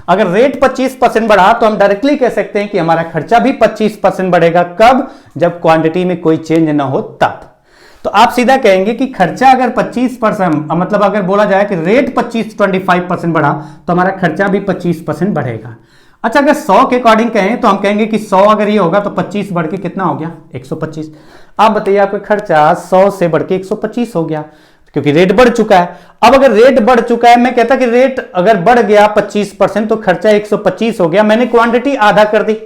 अगर रेट 25% बढ़ा तो हम डायरेक्टली कह सकते हैं कि हमारा खर्चा भी 25% बढ़ेगा। कब? जब क्वांटिटी में कोई चेंज ना हो तब। तो आप सीधा कहेंगे कि खर्चा अगर 25%, मतलब अगर बोला जाए कि रेट 25% बढ़ा तो हमारा खर्चा भी 25% बढ़ेगा। अच्छा, अगर 100 के अकॉर्डिंग कहें तो हम कहेंगे कि 100 अगर ये होगा तो 25 बढ़ के कितना हो गया, 125। आप बताइए, आपका खर्चा 100 से बढ़ के 125 हो गया क्योंकि रेट बढ़ चुका है। अब अगर रेट बढ़ चुका है, मैं कहता कि रेट अगर बढ़ गया 25% तो खर्चा 125 हो गया, मैंने क्वांटिटी आधा कर दी।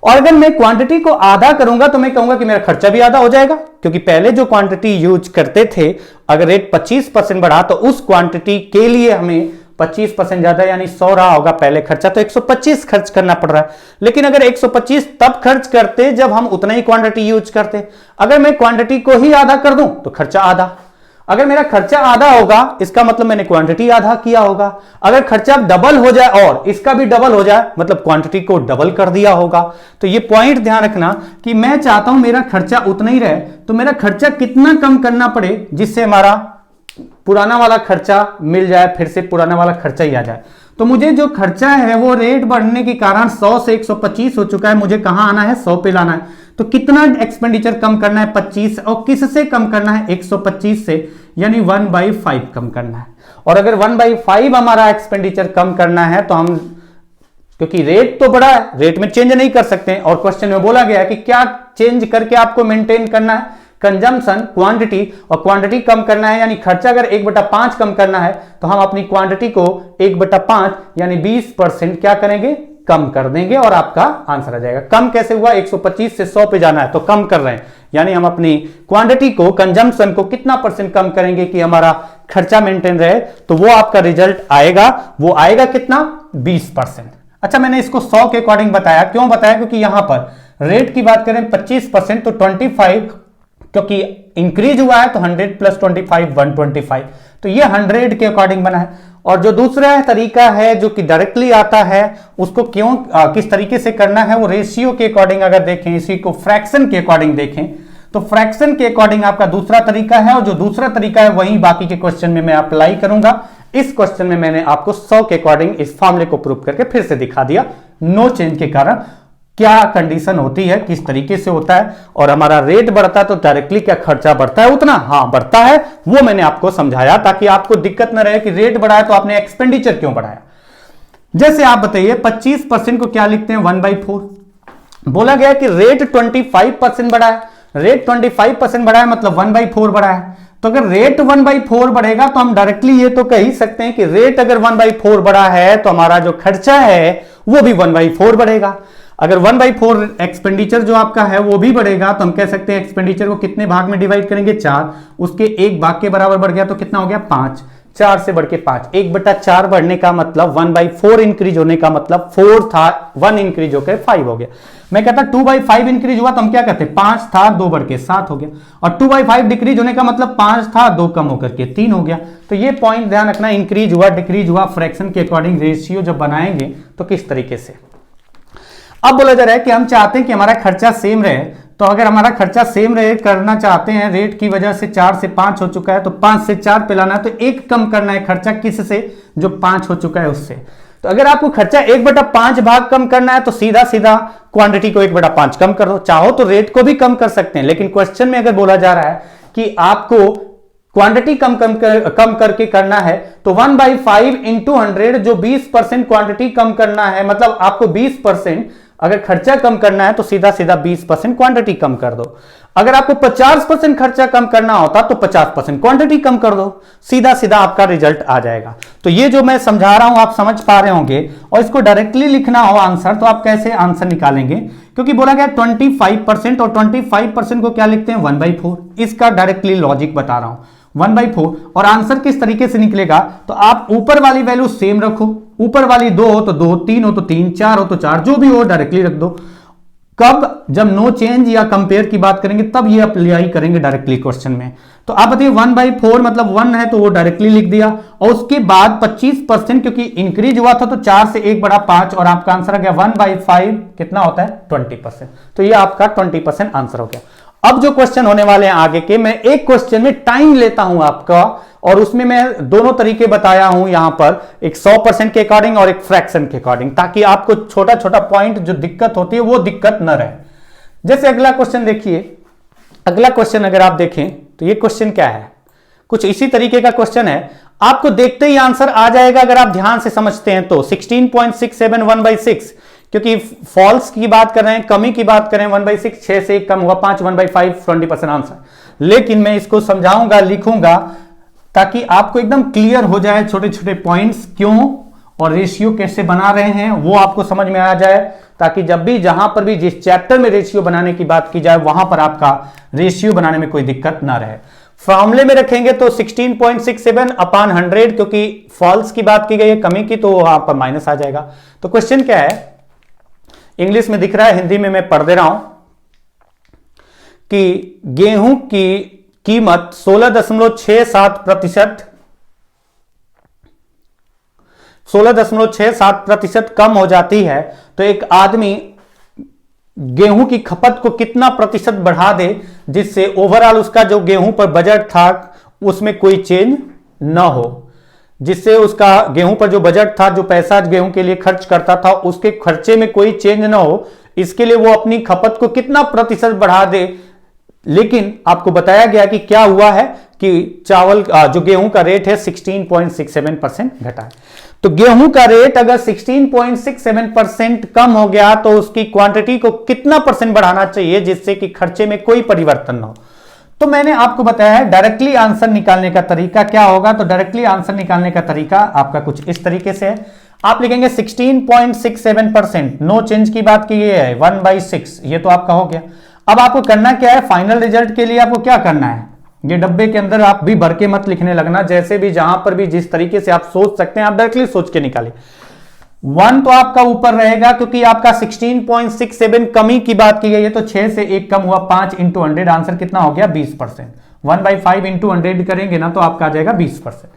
और अगर मैं क्वांटिटी को आधा करूंगा तो मैं कहूंगा कि मेरा खर्चा भी आधा हो जाएगा, क्योंकि पहले जो क्वांटिटी यूज करते थे, अगर रेट 25% बढ़ा तो उस क्वांटिटी के लिए हमें 25% ज्यादा यानी 100 रहा होगा पहले खर्चा, तो 125 खर्च करना पड़ रहा है। लेकिन अगर 125 तब खर्च करते जब हम उतना ही क्वांटिटी यूज करते। अगर मैं क्वांटिटी को ही आधा कर दूं तो खर्चा आधा। अगर मेरा खर्चा आधा होगा इसका मतलब मैंने क्वांटिटी आधा किया होगा। अगर खर्चा डबल हो जाए और इसका भी डबल हो जाए मतलब क्वांटिटी को डबल कर दिया होगा। तो ये पॉइंट ध्यान रखना कि मैं चाहता हूं मेरा खर्चा उतना ही रहे, तो मेरा खर्चा कितना कम करना पड़े जिससे हमारा पुराना वाला खर्चा मिल जाए, फिर से पुराना वाला खर्चा ही आ जाए। तो मुझे जो खर्चा है वो रेट बढ़ने के कारण 100 से 125 हो चुका है, मुझे कहां आना है, 100 पे लाना है। तो कितना एक्सपेंडिचर कम करना है, 25, और किससे कम करना है, 125 से, यानी 1/5 कम करना है। और अगर 1/5 हमारा एक्सपेंडिचर कम करना है तो हम, क्योंकि रेट तो बढ़ा है, रेट में चेंज नहीं कर सकते, और क्वेश्चन में बोला गया है कि क्या चेंज करके आपको मेंटेन करना है, कंजम्पशन, क्वांटिटी, और क्वांटिटी कम करना है, यानी खर्चा अगर 1/5 कम करना है तो हम अपनी क्वांटिटी को 1/5 यानी 20% क्या करेंगे, कम कर देंगे, और आपका आंसर आ जाएगा। कम कैसे हुआ, 125 से 100 पे जाना है तो कम कर रहे हैं, यानी हम अपनी क्वांटिटी को, कंजम्पशन को कितना % कम करेंगे कि हमारा खर्चा मेंटेन रहे, तो वो आपका रिजल्ट आएगा, वो आएगा कितना, 20%। अच्छा, मैंने इसको 100 के अकॉर्डिंग बताया, क्यों बताया, क्योंकि यहां पर रेट की बात करें 25% तो 25, क्योंकि इंक्रीज हुआ है तो 100 + 25 125, तो ये 100 के अकॉर्डिंग बना है। और जो दूसरा तरीका है जो कि डायरेक्टली आता है, उसको क्यों किस तरीके से करना है, वो रेशियो के अकॉर्डिंग अगर देखें, इसी को फ्रैक्शन के अकॉर्डिंग देखें तो फ्रैक्शन के अकॉर्डिंग आपका दूसरा तरीका है, और जो दूसरा तरीका है वही बाकी के क्वेश्चन में मैं अप्लाई करूंगा। इस क्वेश्चन में मैंने आपको 100 के अकॉर्डिंग इस फॉर्मूले को प्रूव करके फिर से दिखा दिया, नो चेंज के कारण क्या कंडीशन होती है, किस तरीके से होता है, और हमारा रेट बढ़ता है तो डायरेक्टली क्या खर्चा बढ़ता है, उतना, हाँ बढ़ता है, वो मैंने आपको समझाया ताकि आपको दिक्कत ना रहे कि रेट बढ़ा है तो आपने एक्सपेंडिचर क्यों बढ़ाया। जैसे आप बताइए 25% को क्या लिखते हैं, 1/4। बोला गया कि रेट 25% बढ़ा है, रेट 25% बढ़ा है मतलब 1/4 बढ़ा है। तो अगर रेट 1/4 बढ़ेगा तो हम डायरेक्टली ये तो कह ही सकते हैं कि रेट अगर 1/4 बढ़ा है तो हमारा जो खर्चा है वो भी 1/4 बढ़ेगा। अगर 1/4 एक्सपेंडिचर जो आपका है वो भी बढ़ेगा तो हम कह सकते हैं एक्सपेंडिचर को कितने भाग में डिवाइड करेंगे, 4, उसके एक भाग के बराबर बढ़ गया तो कितना हो गया, 5, 4 से बढ़ के 5, 1/4 बढ़ने का मतलब 1/4 इंक्रीज होने का मतलब 4 था, 1 इंक्रीज होकर 5 हो गया। मैं कहता 2/5 इंक्रीज हुआ तो हम क्या कहते हैं, 5 था 2 बढ़ के 7 हो गया, और 2/5 डिक्रीज होने का मतलब 5 था 2 कम होकर के 3 हो गया। तो ये पॉइंट ध्यान रखना, इंक्रीज हुआ डिक्रीज हुआ, फ्रैक्शन के अकॉर्डिंग रेशियो जब बनाएंगे तो किस तरीके से। अब बोला जा रहा है कि हम चाहते हैं कि हमारा खर्चा सेम रहे, तो अगर हमारा खर्चा सेम रहे करना चाहते हैं, रेट की वजह से 4 से 5 हो चुका है तो 5 से 4 पे लाना है, तो 1 कम करना है खर्चा किससे, जो 5 हो चुका है उससे। तो अगर आपको खर्चा 1/5 भाग कम करना है तो सीधा सीधा क्वांटिटी को 1/5 कम कर दो, चाहो तो रेट को भी कम कर सकते हैं, लेकिन क्वेश्चन में अगर बोला जा रहा है कि आपको क्वांटिटी कम करके करना है तो 1/5 इंटू 100, जो 20% क्वांटिटी कम करना है, मतलब आपको 20% अगर खर्चा कम करना है तो सीधा सीधा 20% क्वांटिटी कम कर दो। अगर आपको 50% खर्चा कम करना होता तो 50% क्वांटिटी कम कर दो, सीधा सीधा आपका रिजल्ट आ जाएगा। तो ये जो मैं समझा रहा हूं आप समझ पा रहे होंगे, और इसको डायरेक्टली लिखना हो आंसर तो आप कैसे आंसर निकालेंगे, क्योंकि बोला गया 25%, और 25% को क्या लिखते हैं 1/4, इसका डायरेक्टली लॉजिक बता रहा हूं 1/4। और आंसर किस तरीके से निकलेगा, तो आप ऊपर वाली वैल्यू सेम रखो, ऊपर वाली 2 हो तो 2, 3 हो तो 3, 4 हो तो 4, जो भी हो डायरेक्टली रख दो। कब, जब नो चेंज या कंपेयर की बात करेंगे तब ये अप्लाई करेंगे डायरेक्टली क्वेश्चन में। तो आप बताइए 1/4 मतलब 1 है तो वो डायरेक्टली लिख दिया, और उसके बाद 25% क्योंकि इंक्रीज हुआ था तो 4 से 1/5, और आपका आंसर आ गया 1/5 कितना होता है 20%। तो ये आपका 20% आंसर हो गया। अब जो क्वेश्चन होने वाले हैं आगे के, मैं एक क्वेश्चन में टाइम लेता हूं आपका, और उसमें मैं दोनों तरीके बताया हूं यहां पर, एक 100% के अकॉर्डिंग और एक फ्रैक्शन के अकॉर्डिंग, ताकि आपको छोटा छोटा पॉइंट जो दिक्कत होती है वो दिक्कत न रहे। जैसे अगला क्वेश्चन देखिए, अगला क्वेश्चन अगर आप देखें तो ये क्वेश्चन क्या है, कुछ इसी तरीके का क्वेश्चन है, आपको देखते ही आंसर आ जाएगा अगर आप ध्यान से समझते हैं तो। 16.67 1/6, क्योंकि फॉल्स की बात कर रहे हैं, कमी की बात करें 1/6, 6 से 1 कम हुआ 5, 1/5 20% आंसर। लेकिन मैं इसको समझाऊंगा, लिखूंगा, ताकि आपको एकदम क्लियर हो जाए छोटे छोटे पॉइंट्स क्यों और रेशियो कैसे बना रहे हैं वो आपको समझ में आ जाए, ताकि जब भी जहां पर भी जिस चैप्टर में रेशियो बनाने की बात की जाए वहां पर आपका रेशियो बनाने में कोई दिक्कत ना रहे। फॉर्मूले में रखेंगे तो 16.67/100, क्योंकि फॉल्स की बात की गई है, कमी की, तो वहां पर माइनस आ जाएगा। तो क्वेश्चन क्या है, इंग्लिश में दिख रहा है, हिंदी में मैं पढ़ दे रहा हूं कि गेहूं की कीमत 16.67% कम हो जाती है तो एक आदमी गेहूं की खपत को कितना प्रतिशत बढ़ा दे जिससे ओवरऑल उसका जो गेहूं पर बजट था उसमें कोई चेंज न हो, जिससे उसका गेहूं पर जो बजट था, जो पैसा गेहूं के लिए खर्च करता था, उसके खर्चे में कोई चेंज ना हो, इसके लिए वो अपनी खपत को कितना प्रतिशत बढ़ा दे। लेकिन आपको बताया गया कि क्या हुआ है कि चावल जो गेहूं का रेट है 16.67% घटा है। तो गेहूं का रेट अगर 16.67% कम हो गया तो उसकी क्वांटिटी को कितना परसेंट बढ़ाना चाहिए जिससे कि खर्चे में कोई परिवर्तन न हो। तो मैंने आपको बताया है डायरेक्टली आंसर निकालने का तरीका क्या होगा। तो डायरेक्टली आंसर निकालने का तरीका आपका कुछ इस तरीके से है, आप लिखेंगे 16.67%, नो चेंज की बात की गई है 1/6, ये तो आपका हो गया। अब आपको करना क्या है, फाइनल रिजल्ट के लिए आपको क्या करना है, ये डब्बे के अंदर आप भी भर के मत लिखने लगना, जैसे भी जहां पर भी जिस तरीके से आप सोच सकते हैं आप डायरेक्टली सोच के निकालिए। 1 तो आपका ऊपर रहेगा क्योंकि आपका 16.67 कमी की बात की गई है, तो 6 से 1 कम हुआ 5 × 100, आंसर कितना हो गया 20%। 1/5 × 100 करेंगे ना तो आपका आ जाएगा 20%।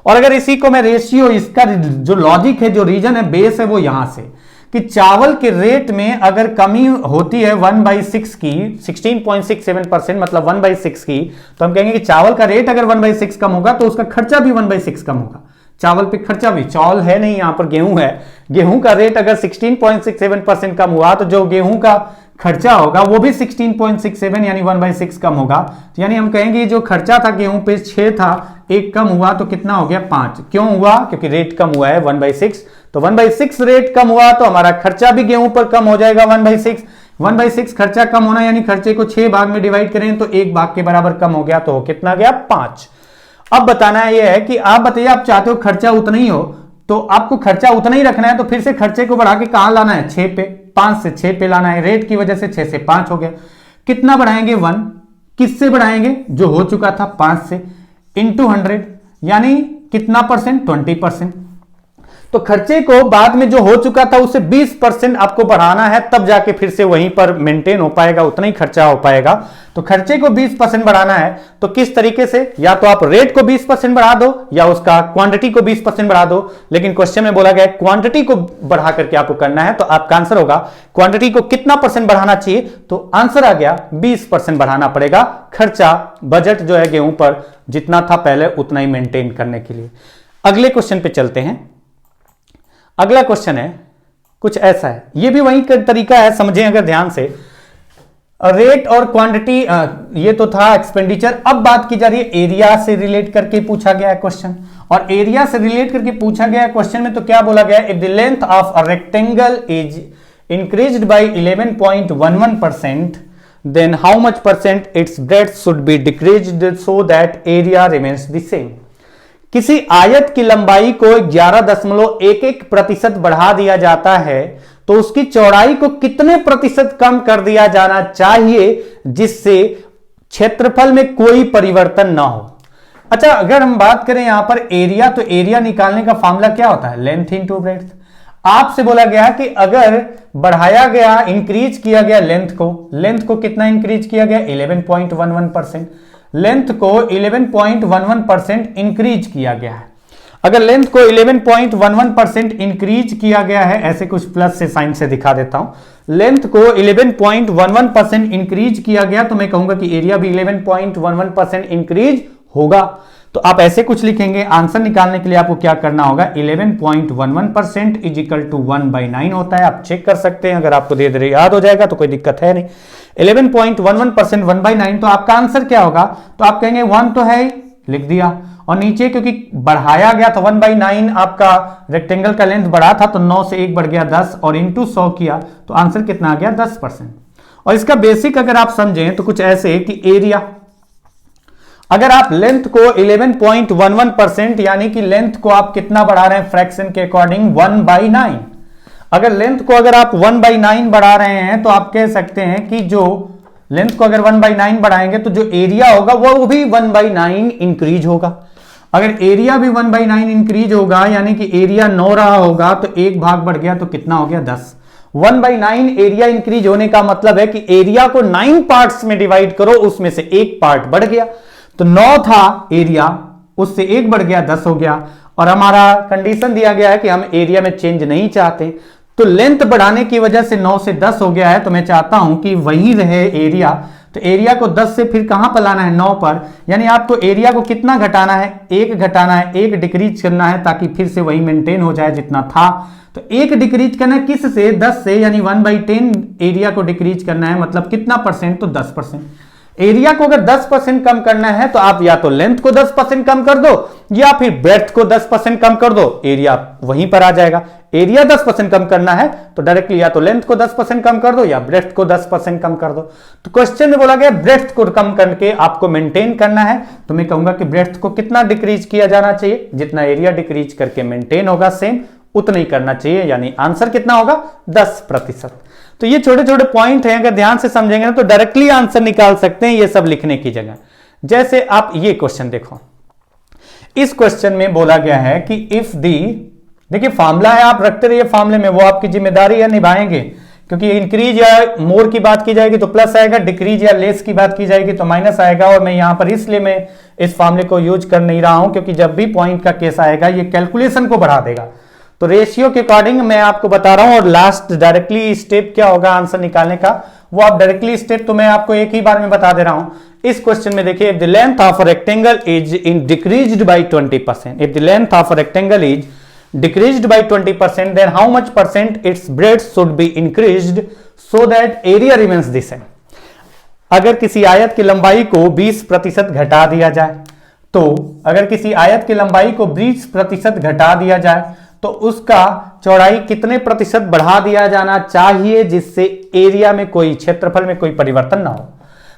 और अगर इसी को मैं रेशियो, इसका जो लॉजिक है, जो रीजन है, बेस है, वो यहां से कि चावल के रेट में अगर कमी होती है 1/6 की, 16.67% मतलब 1/6 की, तो हम कहेंगे कि चावल का रेट अगर 1/6 कम होगा तो उसका खर्चा भी 1/6 कम होगा। चावल पे खर्चा भी, चावल है नहीं, यहां पर गेहूं है, गेहूं का रेट अगर 16.67% कम हुआ तो जो गेहूं का खर्चा होगा वो भी 16.67 यानी 1/6 कम होगा। तो यानी हम कहेंगे जो खर्चा था गेहूं पे 6 था, 1 कम हुआ तो कितना हो गया 5। क्यों हुआ, क्योंकि रेट कम हुआ है 1/6, तो 1/6 रेट कम हुआ तो हमारा खर्चा भी गेहूं पर कम हो जाएगा 1/6। 1/6 खर्चा कम होना यानी खर्चे को 6 भाग में डिवाइड करें तो 1 भाग के बराबर कम हो गया, तो कितना गया 5। अब बताना यह है कि आप बताइए आप चाहते हो खर्चा उतना ही हो, तो आपको खर्चा उतना ही रखना है, तो फिर से खर्चे को बढ़ा के कहां लाना है 6 पे, 5 से 6 पे लाना है। रेट की वजह से 6 से 5 हो गया, कितना बढ़ाएंगे 1, किससे बढ़ाएंगे जो हो चुका था 5 से, इंटू 100 यानी कितना परसेंट? 20%। तो खर्चे को बाद में जो हो चुका था उसे 20% आपको बढ़ाना है, तब जाके फिर से वहीं पर मेंटेन हो पाएगा, उतना ही खर्चा हो पाएगा। तो खर्चे को 20% बढ़ाना है तो किस तरीके से? या तो आप रेट को 20% बढ़ा दो या उसका क्वांटिटी को 20% बढ़ा दो। लेकिन क्वेश्चन में बोला गया क्वांटिटी को बढ़ा करके आपको करना है, तो आपका आंसर होगा क्वांटिटी को कितना परसेंट बढ़ाना चाहिए? तो आंसर आ गया 20% बढ़ाना पड़ेगा खर्चा, बजट जो है गेहूं पर जितना था पहले उतना ही मेंटेन करने के लिए। अगले क्वेश्चन पे चलते हैं। अगला क्वेश्चन है कुछ ऐसा है, यह भी वही तरीका है, समझें अगर ध्यान से। रेट और क्वांटिटी ये तो था एक्सपेंडिचर। अब बात की जा रही है एरिया से रिलेट करके पूछा गया है क्वेश्चन, और एरिया से रिलेट करके पूछा गया है क्वेश्चन में तो क्या बोला गया है? If the length of a rectangle is increased by 11.11%, then how much percent its breadth should be decreased so that area remains the same. किसी आयत की लंबाई को 11.11% बढ़ा दिया जाता है तो उसकी चौड़ाई को कितने प्रतिशत कम कर दिया जाना चाहिए जिससे क्षेत्रफल में कोई परिवर्तन ना हो? अच्छा, अगर हम बात करें यहां पर एरिया, तो एरिया निकालने का फॉर्मूला क्या होता है? Length into breadth. आपसे बोला गया कि अगर बढ़ाया गया, इंक्रीज किया गया लेंथ को कितना इंक्रीज किया गया? 11.11%। लेंथ को 11.11% इंक्रीज किया गया है। अगर लेंथ को 11.11% इंक्रीज किया गया है, ऐसे कुछ प्लस से साइन से दिखा देता हूं। लेंथ को 11.11% इंक्रीज किया गया तो मैं कहूंगा कि एरिया भी 11.11% इंक्रीज होगा। तो आप ऐसे कुछ लिखेंगे। आंसर निकालने के लिए आपको क्या करना होगा? 11.11% इज इक्वल टू 1/9 होता है। आप चेक कर सकते हैं, अगर आपको धीरे धीरे याद हो जाएगा तो कोई दिक्कत है नहीं। 11.11% 1/9, तो आपका आंसर क्या होगा? तो आप कहेंगे 1 तो है, लिख दिया, और नीचे क्योंकि बढ़ाया गया था 1/9, आपका रेक्टेंगल का लेंथ बढ़ा था तो 9 से 1 बढ़ गया 10 और इंटू 100 किया तो आंसर कितना आ गया? 10%। और इसका बेसिक अगर आप समझें तो कुछ ऐसे कि एरिया, अगर आप लेंथ को 11.11% यानी कि लेंथ को आप कितना बढ़ा रहे हैं फ्रैक्शन के अकॉर्डिंग? 1/9। अगर लेंथ को अगर आप 1/9 बढ़ा रहे हैं तो आप कह सकते हैं कि जो लेंथ को अगर 1/9 बढ़ाएंगे तो जो एरिया होगा वो भी 1/9 इंक्रीज होगा। अगर एरिया भी 1/9 इंक्रीज होगा यानी कि एरिया 9 रहा होगा तो एक भाग बढ़ गया तो कितना हो गया? 10। 1/9 एरिया इंक्रीज होने का मतलब है कि एरिया को 9 पार्ट्स में डिवाइड करो, उसमें से एक पार्ट बढ़ गया। तो 9 था एरिया, उससे एक बढ़ गया 10 हो गया, और हमारा कंडीशन दिया गया है कि हम एरिया में चेंज नहीं चाहते। तो लेंथ बढ़ाने की वजह से 9 से 10 हो गया है, तो मैं चाहता हूं कि वही रहे एरिया। तो एरिया को 10 से फिर कहां पर लाना है? 9 पर। यानी आपको एरिया को कितना घटाना है? 1 घटाना है, 1 डिक्रीज करना है ताकि फिर से वही मेंटेन हो जाए जितना था। तो 1 डिक्रीज करना है किस से? 10 से, यानी 1/10 एरिया को डिक्रीज करना है। मतलब कितना परसेंट? तो 10%। एरिया को अगर 10% कम करना है तो आप या तो लेंथ को 10% कम कर दो या फिर ब्रेड्थ को 10% कम कर दो, एरिया वहीं पर आ जाएगा। एरिया 10% कम करना है तो डायरेक्टली या तो लेंथ को 10% कम कर दो या ब्रेड्थ को 10% कम कर दो। तो क्वेश्चन में बोला गया ब्रेड्थ को कम करके आपको मेंटेन करना है, तो मैं कहूंगा कि ब्रेड्थ को कितना डिक्रीज किया जाना चाहिए? जितना एरिया डिक्रीज करके मेंटेन होगा सेम उतना ही करना चाहिए, यानी आंसर कितना होगा? 10%। तो ये छोटे छोटे पॉइंट हैं, अगर ध्यान से समझेंगे ना तो डायरेक्टली आंसर निकाल सकते हैं ये सब लिखने की जगह। जैसे आप ये क्वेश्चन देखो, इस क्वेश्चन में बोला गया है कि इफ दी, देखिए फार्मूला है, आप रखते रहिए फार्मूले में, वो आपकी जिम्मेदारी है, निभाएंगे। क्योंकि इंक्रीज या मोर की बात की जाएगी तो प्लस आएगा, डिक्रीज या लेस की बात की जाएगी तो माइनस आएगा। और मैं यहां पर इसलिए मैं इस फार्मूले को यूज कर नहीं रहा हूं क्योंकि जब भी पॉइंट का केस आएगा ये कैलकुलेशन को बढ़ा देगा। तो रेशियो के अकॉर्डिंग मैं आपको बता रहा हूं, और लास्ट डायरेक्टली स्टेप क्या होगा आंसर निकालने का, वो आप डायरेक्टली स्टेप तो मैं आपको एक ही बार में बता दे रहा हूं। इस क्वेश्चन में देखिए, if the length of a rectangle is in decreased bye 20%, if the length of a rectangle is decreased by 20%, then how much percent its breadth should be increased so that area remains the same। अगर किसी आयत की लंबाई को 20% घटा दिया जाए, तो अगर किसी आयत की लंबाई को 20% घटा दिया जाए तो उसका चौड़ाई कितने प्रतिशत बढ़ा दिया जाना चाहिए जिससे एरिया में कोई, क्षेत्रफल में कोई परिवर्तन ना हो।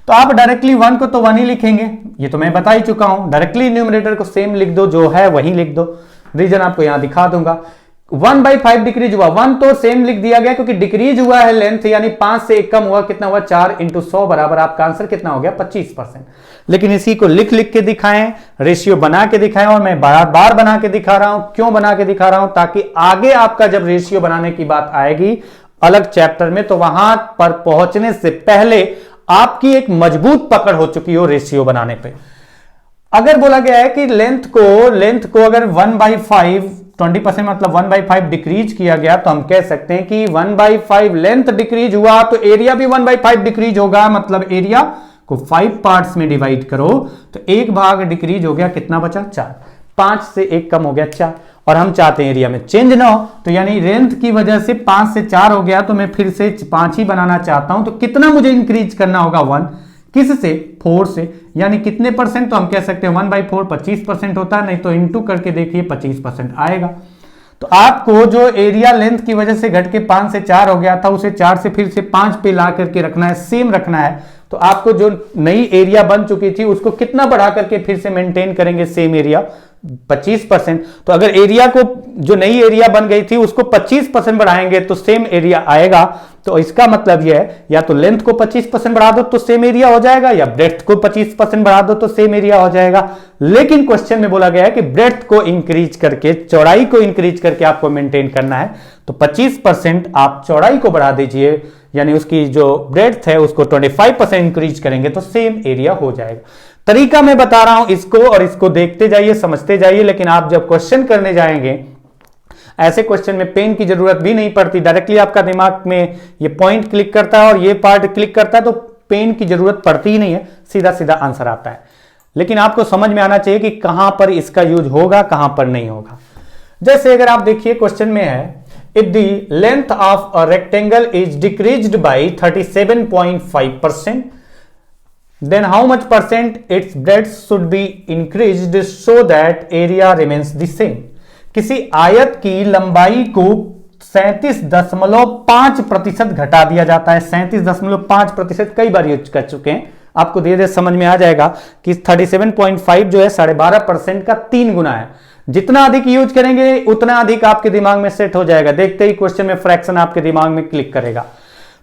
तो आप डायरेक्टली 1 को तो 1 ही लिखेंगे, ये तो मैं बता ही चुका हूं। डायरेक्टली न्यूमरेटर को सेम लिख दो, जो है वही लिख दो। रीजन आपको यहां दिखा दूंगा। 1/5 डिक्रीज हुआ, 1 तो सेम लिख दिया गया क्योंकि डिक्रीज हुआ है लेंथ, यानी 5 से 1 कम हुआ, कितना हुआ 4 × 100 बराबर आपका आंसर कितना हो गया 25%। लेकिन इसी को लिख लिख के दिखाएं, रेशियो बना के दिखाएं, और मैं बार बार बना के दिखा रहा हूं। क्यों बना के दिखा रहा हूं? ताकि आगे आपका जब रेशियो बनाने की बात आएगी अलग चैप्टर में, तो वहां पर पहुंचने से पहले आपकी एक मजबूत पकड़ हो चुकी हो रेशियो बनाने पे। अगर बोला गया है कि लेंथ को अगर 1/5 20% मतलब 1/5 डिक्रीज किया गया, तो हम कह सकते हैं कि 1/5 लेंथ डिक्रीज हुआ तो एरिया भी 1/5 डिक्रीज होगा। मतलब एरिया को 5 पार्ट्स में डिवाइड करो तो 1 भाग डिक्रीज हो गया, कितना बचा 4, 5 से 1 कम हो गया 4, और हम चाहते हैं एरिया में चेंज ना हो, तो यानी लेंथ की वजह से 5 से 4 हो गया, तो मैं फिर से 5 ही बनाना चाहता हूं। तो कितना मुझे इंक्रीज करना होगा 1, किससे 4 से, यानी कितने परसेंट? तो हम कह सकते हैं 1/4 25% होता है, नहीं तो इंटू करके देखिए 25% आएगा। तो आपको जो एरिया लेंथ की वजह से घट के 5 से 4 हो गया था, उसे 4 से फिर से 5 पे ला करके रखना है, सेम रखना है। तो आपको जो नई एरिया बन चुकी थी उसको कितना बढ़ा करके फिर से मेंटेन करेंगे सेम एरिया 25%। तो अगर एरिया को जो नई एरिया बन गई थी उसको 25% बढ़ाएंगे तो सेम एरिया आएगा। तो इसका मतलब यह है या तो लेंथ को 25% बढ़ा दो तो सेम एरिया हो जाएगा, या ब्रेड्थ को 25% बढ़ा दो तो सेम एरिया हो जाएगा। लेकिन क्वेश्चन में बोला गया है कि ब्रेड्थ को इंक्रीज करके, चौड़ाई को इंक्रीज करके आपको मेंटेन करना है। तो 25% आप चौड़ाई को बढ़ा दीजिए, यानी उसकी जो ब्रेड्थ है उसको 25% इंक्रीज करेंगे तो सेम एरिया हो जाएगा। तरीका मैं बता रहा हूं इसको, और इसको देखते जाइए, समझते जाइए। लेकिन आप जब क्वेश्चन करने जाएंगे, ऐसे क्वेश्चन में पेन की जरूरत भी नहीं पड़ती, डायरेक्टली आपका दिमाग में ये पॉइंट क्लिक करता है और ये पार्ट क्लिक करता है, तो पेन की जरूरत पड़ती ही नहीं है, सीधा सीधा आंसर आता है। लेकिन आपको समझ में आना चाहिए कि कहां पर इसका यूज होगा, कहां पर नहीं होगा। जैसे अगर आप देखिए क्वेश्चन में है, if the length of a rectangle is decreased by 37.5%, then how much percent its breadth should be increased so that area remains the same? किसी आयत की लंबाई को 37.5% घटा दिया जाता है। 37.5% कई बार यूज कर चुके हैं, आपको धीरे धीरे समझ में आ जाएगा कि 37.5 जो है 12.5% का 3 गुना है। जितना अधिक यूज करेंगे उतना अधिक आपके दिमाग में सेट हो जाएगा, देखते ही क्वेश्चन में फ्रैक्शन आपके दिमाग में क्लिक करेगा।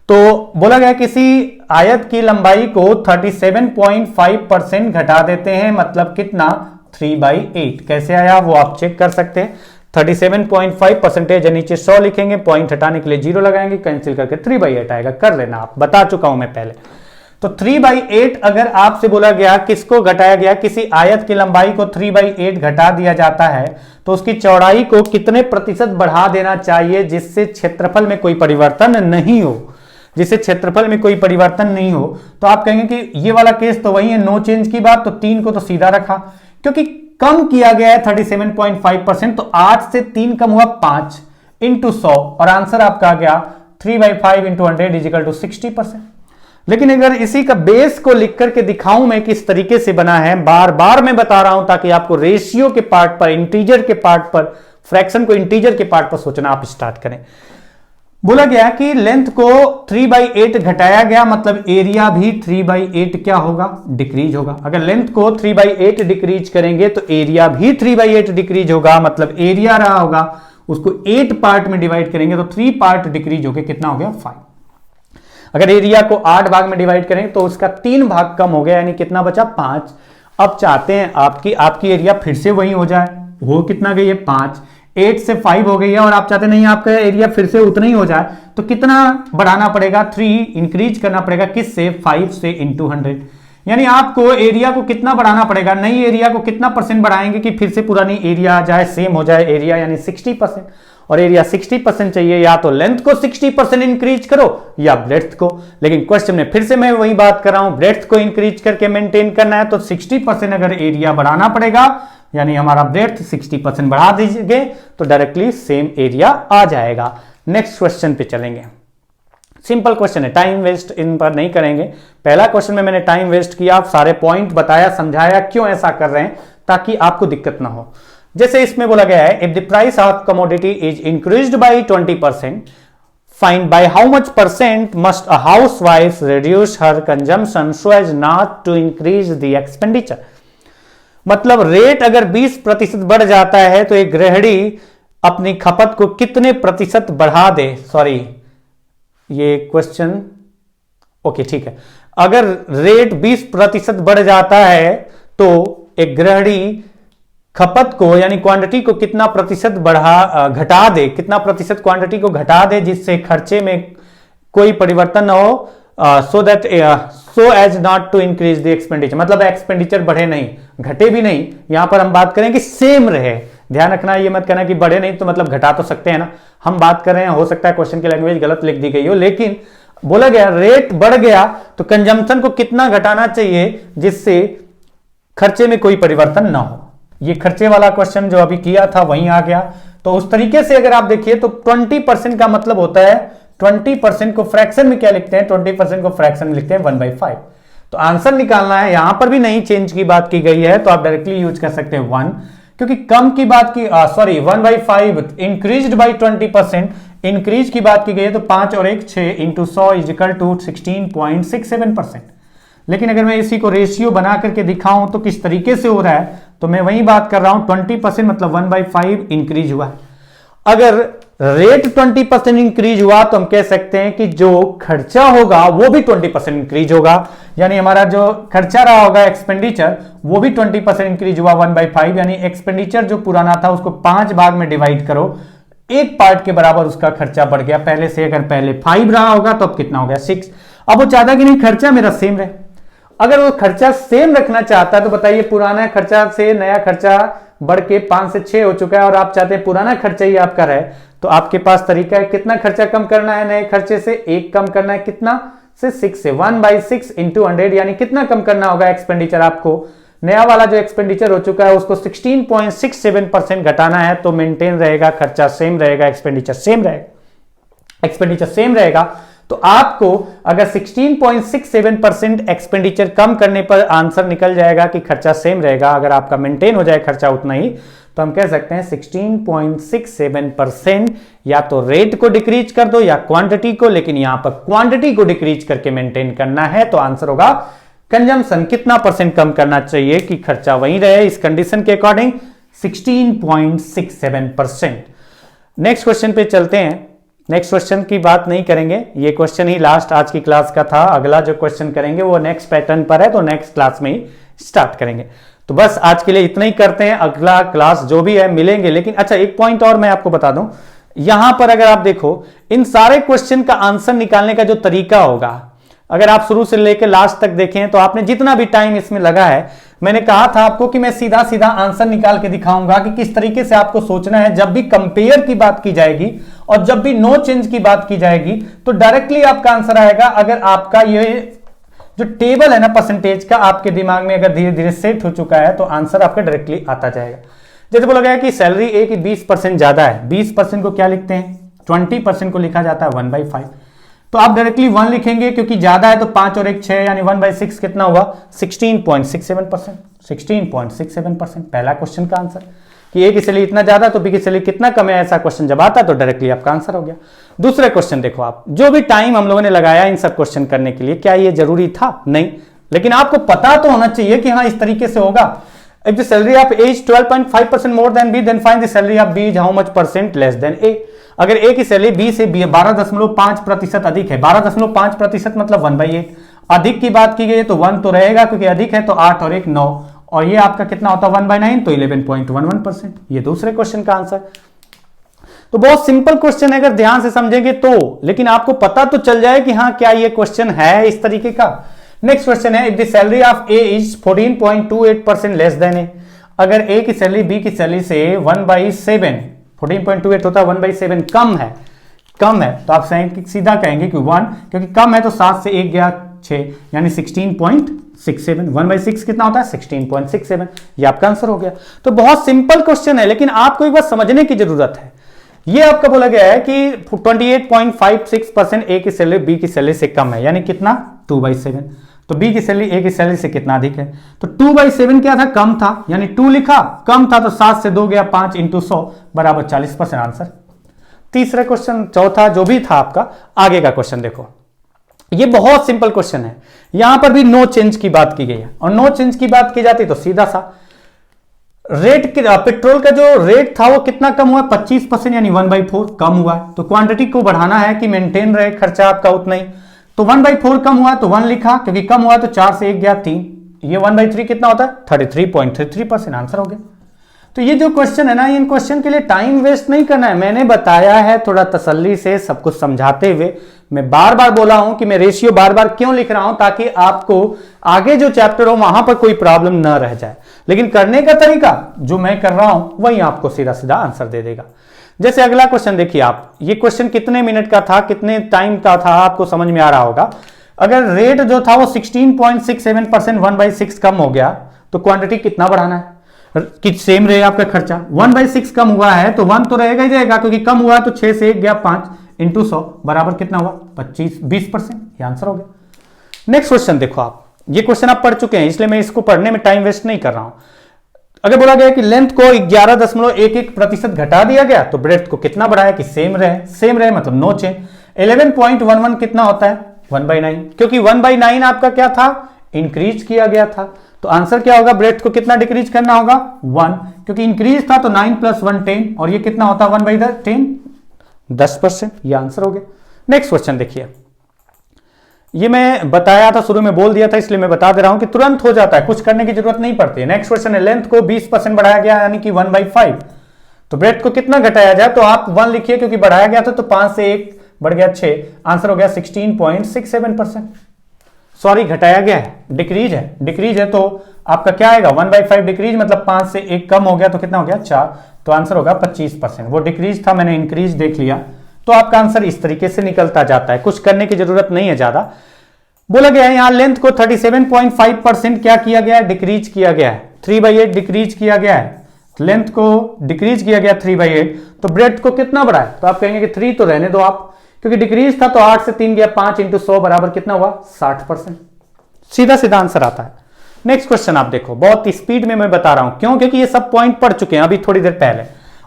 तो बोला गया किसी आयत की लंबाई को 37.5% घटा देते हैं, मतलब कितना 3/8। कैसे आया वो आप चेक कर सकते हैं। 37.5% है, नीचे 100 लिखेंगे, पॉइंट हटाने के लिए 0 लगाएंगे, कैंसिल करके 3/8 आएगा। कर लेना, आप बता चुका हूं मैं पहले। तो 3/8 अगर आपसे बोला गया किसको घटाया गया, किसी आयत की लंबाई को 3/8 घटा दिया जाता है, तो उसकी चौड़ाई को कितने प्रतिशत बढ़ा देना चाहिए जिससे क्षेत्रफल में कोई परिवर्तन नहीं हो, जिससे क्षेत्रफल में कोई परिवर्तन नहीं हो। तो आप कहेंगे कि ये वाला केस तो वही है, नो चेंज की बात, तो 3 को तो सीधा रखा, क्योंकि कम किया गया है 37.5%, तो 8 से 3 कम हुआ 5 × 100, और आंसर आपका आ गया 3/5 × 100 = 60%। लेकिन अगर इसी का बेस को लिख करके दिखाऊं मैं किस तरीके से बना है, बार बार मैं बता रहा हूं ताकि आपको रेशियो के पार्ट पर, इंटीजर के पार्ट पर, फ्रैक्शन को इंटीजर के पार्ट पर सोचना आप स्टार्ट करें। बोला गया कि लेंथ को 3/8 घटाया गया, मतलब एरिया भी 3/8 क्या होगा, डिक्रीज होगा। अगर लेंथ को 3/8 डिक्रीज करेंगे तो एरिया भी 3/8 डिक्रीज होगा, मतलब एरिया रहा होगा उसको 8 पार्ट में डिवाइड करेंगे तो 3 पार्ट डिक्रीज होकर कितना हो गया 5। अगर एरिया को 8 भाग में डिवाइड करें तो उसका 3 भाग कम हो गया, यानी कितना बचा 5। अब चाहते हैं आपकी एरिया फिर से वही हो जाए, वो कितना गई है 5, 8 से 5 हो गई है, और आप चाहते नहीं आपका एरिया फिर से उतना ही हो जाए, तो कितना बढ़ाना पड़ेगा 3 इंक्रीज करना पड़ेगा, किससे 5 से × 100। यानी आपको एरिया को कितना बढ़ाना पड़ेगा, नई एरिया को कितना % बढ़ाएंगे कि फिर से पुरानी एरिया आ जाए, सेम हो जाए एरिया, यानी 60%। और एरिया 60% चाहिए, या तो लेंथ को 60% इंक्रीज करो या ब्रेड्थ को। लेकिन क्वेश्चन में फिर से मैं वही बात कर रहा हूं, ब्रेड्थ को इंक्रीज करके मेंटेन करना है, तो 60% अगर एरिया बढ़ाना पड़ेगा, यानी हमारा ब्रेड्थ 60% बढ़ा दीजिए तो डायरेक्टली सेम एरिया आ जाएगा। नेक्स्ट क्वेश्चन पे चलेंगे। सिंपल क्वेश्चन है, टाइम वेस्ट इन पर नहीं करेंगे। पहला क्वेश्चन में मैंने टाइम वेस्ट किया, सारे पॉइंट बताया, समझाया क्यों ऐसा कर रहे हैं, ताकि आपको दिक्कत ना हो। जैसे इसमें बोला गया है, if the price of commodity is increased by 20%, find by how much % must a housewife reduce her consumption so as not to increase the expenditure. मतलब रेट अगर 20% बढ़ जाता है तो एक गृहिणी अपनी खपत को कितने प्रतिशत बढ़ा दे, सॉरी ये क्वेश्चन, ओके ठीक है, अगर रेट 20% बढ़ जाता है तो एक गृहिणी खपत को यानी क्वांटिटी को कितना प्रतिशत घटा दे, कितना प्रतिशत क्वांटिटी को घटा दे जिससे खर्चे में कोई परिवर्तन न हो, so as not to increase the expenditure, मतलब एक्सपेंडिचर बढ़े नहीं घटे भी नहीं, यहां पर हम बात करें कि सेम रहे। ध्यान रखना, ये मत कहना कि बढ़े नहीं तो मतलब घटा तो सकते हैं ना, हम बात कर रहे हैं, हो सकता है क्वेश्चन की लैंग्वेज गलत लिख दी गई हो, लेकिन बोला गया रेट बढ़ गया तो कंजम्पशन को कितना घटाना चाहिए जिससे खर्चे में कोई परिवर्तन ना हो। ये खर्चे वाला क्वेश्चन जो अभी किया था वहीं आ गया। तो उस तरीके से अगर आप देखिए तो 20% का मतलब होता है 20% को फ्रैक्शन में क्या लिखते हैं, 20% को फ्रैक्शन में लिखते हैं 1/5। तो आंसर निकालना है, यहां पर भी नहीं चेंज की बात की गई है तो आप डायरेक्टली यूज कर सकते हैं 1, क्योंकि कम की बात की 1/5 इंक्रीज्ड बाई 20%, इंक्रीज की बात की गई है तो 5 और 1 6 इंटू 100 इज इक्वल टू 16.67%। लेकिन अगर मैं इसी को रेशियो बना करके दिखाऊं तो किस तरीके से हो रहा है, तो मैं वही बात कर रहा हूं 20% मतलब 1/5 इंक्रीज हुआ है। अगर रेट 20% इंक्रीज हुआ तो हम कह सकते हैं कि जो खर्चा होगा वो भी 20% इंक्रीज होगा, यानी हमारा जो खर्चा रहा होगा एक्सपेंडिचर वो भी 20% इंक्रीज हुआ 1/5, यानी एक्सपेंडिचर जो पुराना था उसको 5 भाग में डिवाइड करो, एक पार्ट के बराबर उसका खर्चा बढ़ गया पहले से। अगर पहले 5 रहा होगा तो अब कितना हो गया 6। अब वो चाहता कि नहीं खर्चा मेरा सेम रहे, अगर वो खर्चा सेम रखना चाहता है तो बताइए पुराना खर्चा से नया खर्चा बढ़ के 5 से 6 हो चुका है और आप चाहते हैं पुराना खर्चा ही आपका रहे, तो आपके पास तरीका है कितना खर्चा कम करना है नए खर्चे से, 1 कम करना है कितना से 6 से, 1/6 इंटू 100, यानी कितना कम करना होगा एक्सपेंडिचर आपको, नया वाला जो एक्सपेंडिचर हो चुका है उसको 16.67% घटाना है तो मेंटेन रहेगा, खर्चा सेम रहेगा, एक्सपेंडिचर सेम रहेगा। तो आपको अगर 16.67% एक्सपेंडिचर कम करने पर आंसर निकल जाएगा कि खर्चा सेम रहेगा, अगर आपका मेंटेन हो जाए खर्चा उतना ही, तो हम कह सकते हैं 16.67%, या तो रेट को डिक्रीज कर दो या क्वांटिटी को, लेकिन यहां पर क्वांटिटी को डिक्रीज करके मेंटेन करना है, तो आंसर होगा कंजम्पशन कितना परसेंट कम करना चाहिए कि खर्चा वही रहे इस कंडीशन के अकॉर्डिंग 16.67%। नेक्स्ट क्वेश्चन पे चलते हैं। नेक्स्ट क्वेश्चन की बात नहीं करेंगे, ये क्वेश्चन ही लास्ट आज की क्लास का था, अगला जो क्वेश्चन करेंगे वो नेक्स्ट पैटर्न पर है, तो नेक्स्ट क्लास में ही स्टार्ट करेंगे। तो बस आज के लिए इतना ही करते हैं, अगला क्लास जो भी है मिलेंगे। लेकिन अच्छा एक पॉइंट और मैं आपको बता दूं, यहां पर अगर आप देखो इन सारे क्वेश्चन का आंसर निकालने का जो तरीका होगा, अगर आप शुरू से लेकर लास्ट तक देखें तो आपने जितना भी टाइम इसमें लगा है, मैंने कहा था आपको कि मैं सीधा सीधा आंसर निकाल के दिखाऊंगा कि किस तरीके से आपको सोचना है। जब भी कंपेयर की बात की जाएगी और जब भी नो चेंज की बात की जाएगी तो डायरेक्टली आपका आंसर आएगा। अगर आपका ये जो टेबल है ना परसेंटेज का आपके दिमाग में अगर धीरे धीरे सेट हो चुका है तो आंसर आपका डायरेक्टली आता जाएगा। जैसे बोला गया कि सैलरी ए की 20% ज्यादा है, 20% को क्या लिखते हैं 20% को लिखा जाता है 1/5, तो आप डायरेक्टली 1 लिखेंगे क्योंकि ज्यादा है तो 5 और 1 6 यानी 1/6 कितना हुआ 16.67%, 16.67% पहला क्वेश्चन का आंसर। कि ए की सैलरी इतना ज्यादा तो बी की सैलरी कितना कम है, ऐसा क्वेश्चन जब आता तो डायरेक्टली आपका आंसर हो गया। दूसरा क्वेश्चन देखो आप, जो भी टाइम हम लोगों ने लगाया इन सब क्वेश्चन करने के लिए, क्या ये जरूरी था? नहीं, लेकिन आपको पता तो होना चाहिए कि हाँ इस तरीके से होगा। If the salary of A is 12.5% more than B, then find the salary of B is how much percent less than A। अगर A की सैलरी B से 12.5% अधिक है, 12.5% मतलब 1/8, अधिक की बात की गई है तो 1 तो रहेगा क्योंकि अधिक है, तो 8 और 1 9, और ये आपका कितना होता है 1/9 तो 11.11%। ये दूसरे क्वेश्चन का आंसर। तो बहुत सिंपल क्वेश्चन है अगर ध्यान से समझेंगे तो, लेकिन आपको पता तो चल जाए कि हाँ क्या ये क्वेश्चन है इस तरीके का। नेक्स्ट क्वेश्चन है, if the salary of A is 14.28% less than A, अगर ए की सैलरी बी की सैलरी से 1/7, 14.28 होता है 1/7 कम है तो आप सीधा कहेंगे कि 1, क्योंकि कम है तो 7 से 1 गया 6 यानी 16.67, 1/6 कितना होता है 16.67, ये आपका आंसर हो गया। तो बहुत सिंपल क्वेश्चन है, लेकिन आपको एक बात समझने की जरूरत है। ये आपका बोला गया है कि 28.56% ए की सैलरी बी की सैलरी से कम है, यानी कितना 2/7, तो बी की सैलरी ए की सैलरी से कितना अधिक है, तो 2/7 क्या था कम था, यानी 2 लिखा, कम था तो 7 से 2 गया 5 इंटू 100 बराबर 40% आंसर। तीसरा क्वेश्चन, चौथा जो भी था आपका, आगे का क्वेश्चन देखो, ये बहुत सिंपल क्वेश्चन है। यहां पर भी नो चेंज की बात की गई है, और नो चेंज की बात की जाती तो सीधा सा रेट पेट्रोल का जो रेट था वो कितना कम हुआ, 25% यानी 1/4 कम हुआ है। तो क्वांटिटी को बढ़ाना है कि मेंटेन रहे खर्चा आपका उतना ही, तो 1/4 कम हुआ तो 1 लिखा, क्योंकि कम हुआ तो 4 से 1 गया 3, ये 1/3 कितना होता है 33.33%, आंसर हो गया। तो ये जो क्वेश्चन है ना, इन क्वेश्चन के लिए टाइम वेस्ट नहीं करना है, मैंने बताया है थोड़ा तसल्ली से सब कुछ समझाते हुए। मैं बार बार बोला हूं कि मैं रेशियो बार बार क्यों लिख रहा हूं, ताकि आपको आगे जो चैप्टर हो वहां पर कोई प्रॉब्लम ना रह जाए। लेकिन करने का तरीका जो मैं कर रहा हूं वही आपको सीधा सीधा आंसर दे देगा। जैसे अगला क्वेश्चन देखिए आप, ये क्वेश्चन कितने मिनट का था, कितने टाइम का था, आपको समझ में आ रहा होगा। अगर रेट जो था वो 16.67% 1/6 कम हो गया तो क्वांटिटी कितना बढ़ाना है कि सेम रहे आपका खर्चा। 1/6 कम हुआ है तो 1 तो रहेगा ही रहेगा, क्योंकि कम हुआ तो 6 से 1 गया 5 इंटू 100 बराबर कितना हुआ 20%, ये आंसर हो गया। नेक्स्ट क्वेश्चन देखो आप, ये क्वेश्चन आप पढ़ चुके हैं इसलिए मैं इसको पढ़ने में टाइम वेस्ट नहीं कर रहा हूं। अगर बोला गया कि लेंथ को 11.11% घटा दिया गया तो ब्रेड्थ को कितना बढ़ाया कि सेम रहे मतलब नो चेंज। 11.11 कितना होता है 1/9, क्योंकि 1/9 आपका क्या था इंक्रीज किया गया था, तो आंसर क्या होगा ब्रेड्थ को कितना डिक्रीज करना होगा 1, क्योंकि इंक्रीज था तो 9 + 1 10, और ये कितना होता 1/10 10%, ये आंसर हो गया। नेक्स्ट क्वेश्चन देखिए, ये मैं बताया था शुरू में बोल दिया था इसलिए मैं बता दे रहा हूं कि तुरंत हो जाता है, कुछ करने की जरूरत नहीं पड़ती है। नेक्स्ट क्वेश्चन है, लेंथ को 20% बढ़ाया गया यानी कि 1/5, तो ब्रेड्थ को कितना घटाया जाए, तो आप 1 लिखिए क्योंकि बढ़ाया गया था तो 5 से 1 बढ़ गया 6, आंसर हो गया 16.67%। सॉरी घटाया गया है, डिक्रीज है तो आपका क्या आएगा 1/5 डिक्रीज मतलब 5 से 1 कम हो गया तो कितना हो गया 4, तो आंसर होगा 25%। वो डिक्रीज था, मैंने इंक्रीज देख लिया, तो आपका आंसर इस तरीके से निकलता जाता है, कुछ करने की जरूरत नहीं है ज्यादा। बोला गया है यहां लेंथ को 37.5% क्या किया गया है डिक्रीज किया गया है, 3/8 डिक्रीज किया गया है, लेंथ को डिक्रीज किया गया 3/8, तो ब्रेड्थ को कितना बढ़ाए, तो आप कहेंगे कि 3 तो रहने दो आप, क्योंकि डिक्रीज था तो 8 से 3 गया 5 इंटू 100 बराबर कितना हुआ 60%, सीधा सीधा आंसर आता है। नेक्स्ट क्वेश्चन आप देखो, बहुत स्पीड में मैं बता रहा हूं क्यों, क्योंकि ये सब पॉइंट पढ़ चुके हैं अभी थोड़ी देर पहले,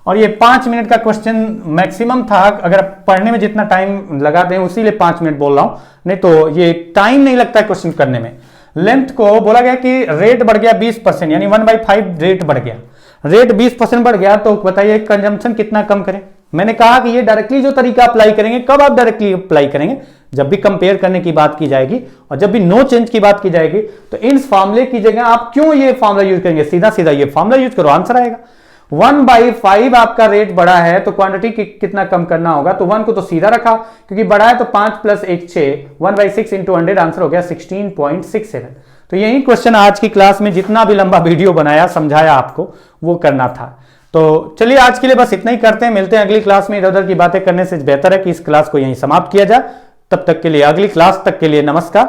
और ये 5 मिनट का क्वेश्चन मैक्सिमम था, अगर पढ़ने में जितना टाइम लगाते हैं उसी लिए 5 मिनट बोल रहा हूं, नहीं तो ये टाइम नहीं लगता है क्वेश्चन करने में। लेंथ को बोला गया कि रेट बढ़ गया 20% यानी 1/5 रेट बढ़ गया, रेट 20% बढ़ गया तो बताइए कंजम्पशन कितना कम करें। मैंने कहा कि ये डायरेक्टली जो तरीका अप्लाई करेंगे, कब आप डायरेक्टली अप्लाई करेंगे, जब भी कंपेयर करने की बात की जाएगी और जब भी नो चेंज की बात की जाएगी, तो इन फॉर्मूले की जगह आप क्यों ये फॉर्मूला यूज करेंगे, सीधा सीधा ये फॉर्मूला यूज करो आंसर आएगा। 1/5 आपका रेट बढ़ा है तो क्वांटिटी कितना कम करना होगा, तो 1 को तो सीधा रखा क्योंकि बढ़ा है तो 5 + 1 6, 1/6 इंटू 100 आंसर हो गया 16.67। तो यही क्वेश्चन आज की क्लास में जितना भी लंबा वीडियो बनाया समझाया आपको वो करना था। तो चलिए आज के लिए बस इतना ही करते हैं, मिलते हैं अगली क्लास में। इधर उधर की बातें करने से बेहतर है कि इस क्लास को यहीं समाप्त किया जाए। तब तक के लिए, अगली क्लास तक के लिए नमस्कार।